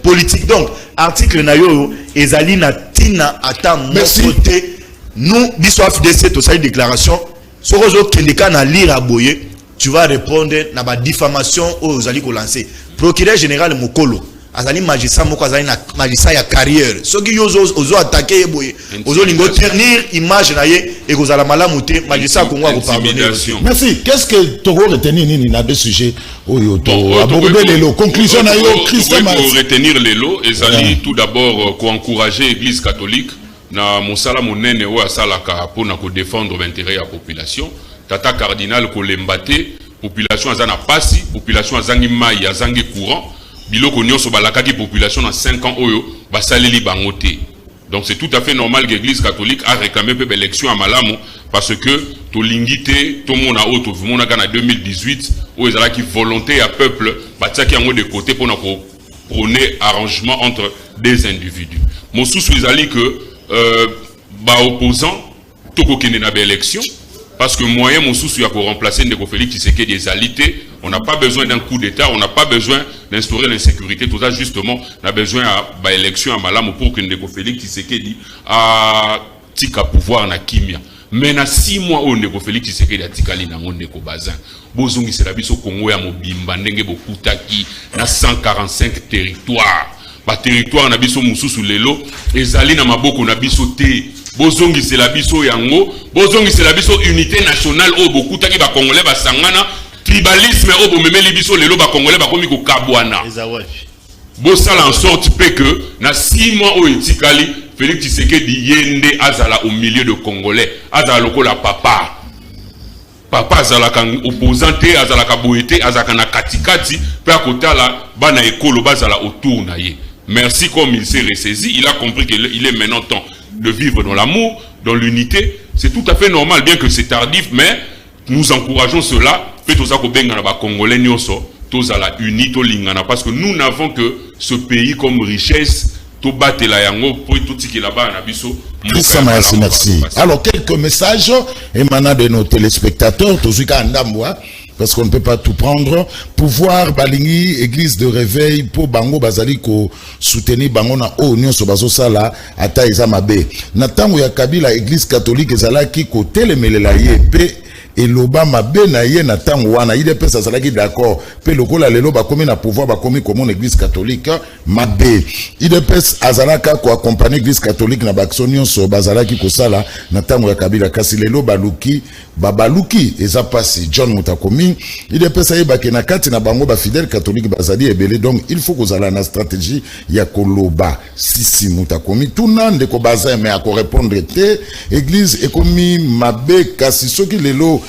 politiques. Donc article na yo ezali na tina ata côté. Nous, bisous FDC, tout ça, une déclaration. Si vous avez lire à Boye, tu vas répondre à la diffamation aux alliés qu'on lance. Procureur général Mokolo, azali magistrat moko azali na magistrat ya carrière. Ceux qui osent attaquer Boye, osent lingo ternir image na ye et aux ala malamu te magistrat Congo a pardonner. Merci. Qu'est-ce que Togo retenir ni na deux sujets? Oyo to aborder les lots. Conclusion na yo Christian. Pour retenir les lots, ezali tout d'abord ko encourager l'église catholique. Na mosala monene o asalaka pona ko défendre l'intérêt de la population tata cardinal ko lembate population azana pasi population azangi mai azangi courant biloko nyonso balakaki population na 5 ans oyo basaleli bangote. Donc c'est tout à fait normal que l'église catholique a réclamé peu élection à malamu parce que to lingité to mona auto vimona kana 2018 o ezalaki volonté à peuple batiaki yango de côté pona ko prôner arrangement entre des individus. Mosusu ezali que opposant toko kende na élection parce que moyen mon souci pour remplacer Ndeko Félix Tshisekedi des alités, on n'a pas besoin d'un coup d'état, on n'a pas besoin d'instaurer l'insécurité, tout ça justement on a besoin à élection à malamu pour que Ndeko Félix Tshisekedi a tika pouvoir na kimia. Mais na 6 mois au Ndeko Félix Tshisekedi a tikali na Ndeko Bazin bozongi c'est la biso Congo ya mobimba ndenge bokutaki na 145 territoires. Ba territoire na biso mususu lelo ezali na maboko na biso te bozongi c'est la biso yango bozongi c'est la biso unité nationale o bokutaki ba congolais ba sangana tribalisme o bomemeli biso lelo ba congolais ba komi ko kabwana bosala en sorte que na 6 mois o etikali Félix Tshisekedi yende azala au milieu de congolais azala lokola papa papa azalaka opposante azalaka boete azalaka na katikati pe à côté là bana ekolo bazala autour na ye. Merci, comme il s'est ressaisi, il a compris qu'il est maintenant temps de vivre dans l'amour, dans l'unité. C'est tout à fait normal, bien que c'est tardif, mais nous encourageons cela. Parce que nous n'avons que ce pays comme richesse. Merci. Alors, quelques messages émanant de nos téléspectateurs. Parce qu'on ne peut pas tout prendre. Pouvoir Balingi, église de réveil, pour Bango Bazaliko, soutenir Bango na Union Sobazo Sala, Ata Izamabe. Natango ya Kabila, église catholique, Zalaki, côté les Melelaye, et l'Obama Benaye Natango wana, il est pas ça qui d'accord. Pe lokola lelo ba komi na pouvoir ba komi comme une église catholique mabe. Il est pas azalaka ko accompagner église catholique na baksonion so bazalaki ko sala Natango ya Kabila kasi lelo baluki babaluki eza pasi John Mutakomi. Il est pas ça ba ke na kati na bango ba fidèle catholique bazali ebele, donc il faut que zala na stratégie ya koloba sisi Mutakomi tout nande ko bazin mais à ko répondre te église ekomi mabe kasi soki lelo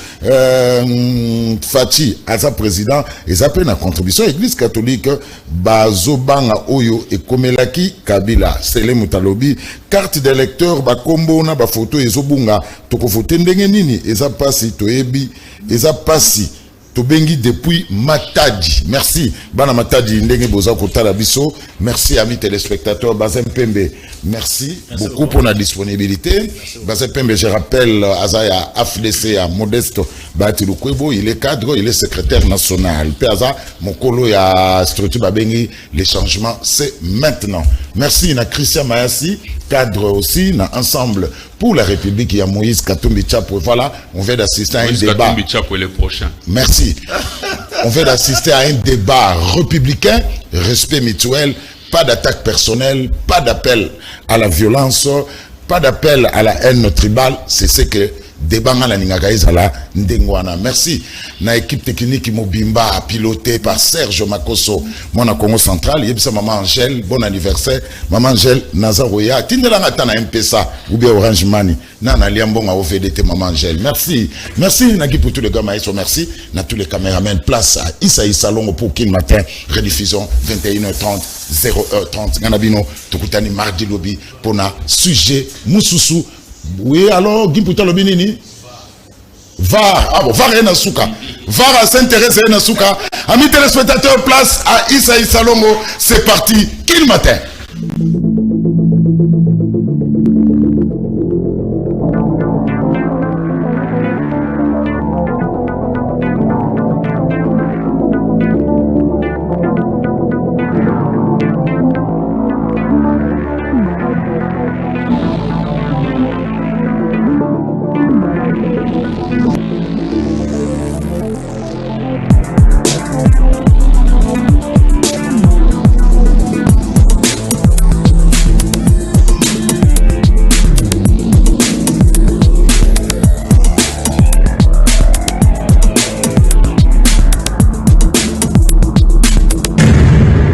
Fati Aza président et ça peut na contribution église catholique bazobanga oyo et komelaki Kabila Sele Mutalobi carte d'électeur ba kombo na ba photo ezobunga toko voter ndenge nini eza pasi toyebi eza pasi to bengi depuis Matadi. Merci bana Matadi ndenge boza kotala biso. Merci amis téléspectateurs. Bazem Pembe, merci beaucoup pour la disponibilité. Bazem Pembe, je rappelle Azaya AFDC à Modeste Batilukwebo, il est cadre, il est secrétaire national. Peaza Mokolo ya structure babengi, les changements c'est maintenant. Merci na Christian Mayasi, cadre aussi na ensemble pour la République, il y a Moïse Katumbi Tchapo. Voilà, on vient d'assister à un débat. Katumbi Tchapo est le prochain. Merci. On vient d'assister à un débat républicain, respect mutuel, pas d'attaque personnelle, pas d'appel à la violence, pas d'appel à la haine tribale. C'est ce que débat la Ningagaïzala Ndengwana. Merci. Na équipe technique Mobimba piloté par Serge Makoso, mon Congo central. Yebisa maman Angèle, bon anniversaire. Maman Angèle Nazaroya. Tindela natana MPSA ou bien Orange Money. Nana Liambon a OVDT maman Angèle. Merci. Merci Nagui pour tous les gars maïso. Merci. Na tous les caméramans. Place à Isaï Salon pour Kin Matin. Rediffusion 21h30, 0h30. Ganabino, Tukutani mardi lobby pour na sujet Moussoussou. Oui, alors, Gimputa Lobinini VAR, ah bon, VAR et Nasuka. VAR à Sainte-Thérèse et Nasuka. Amis téléspectateurs, place à Isaï Salongo. C'est parti, Kin Matin.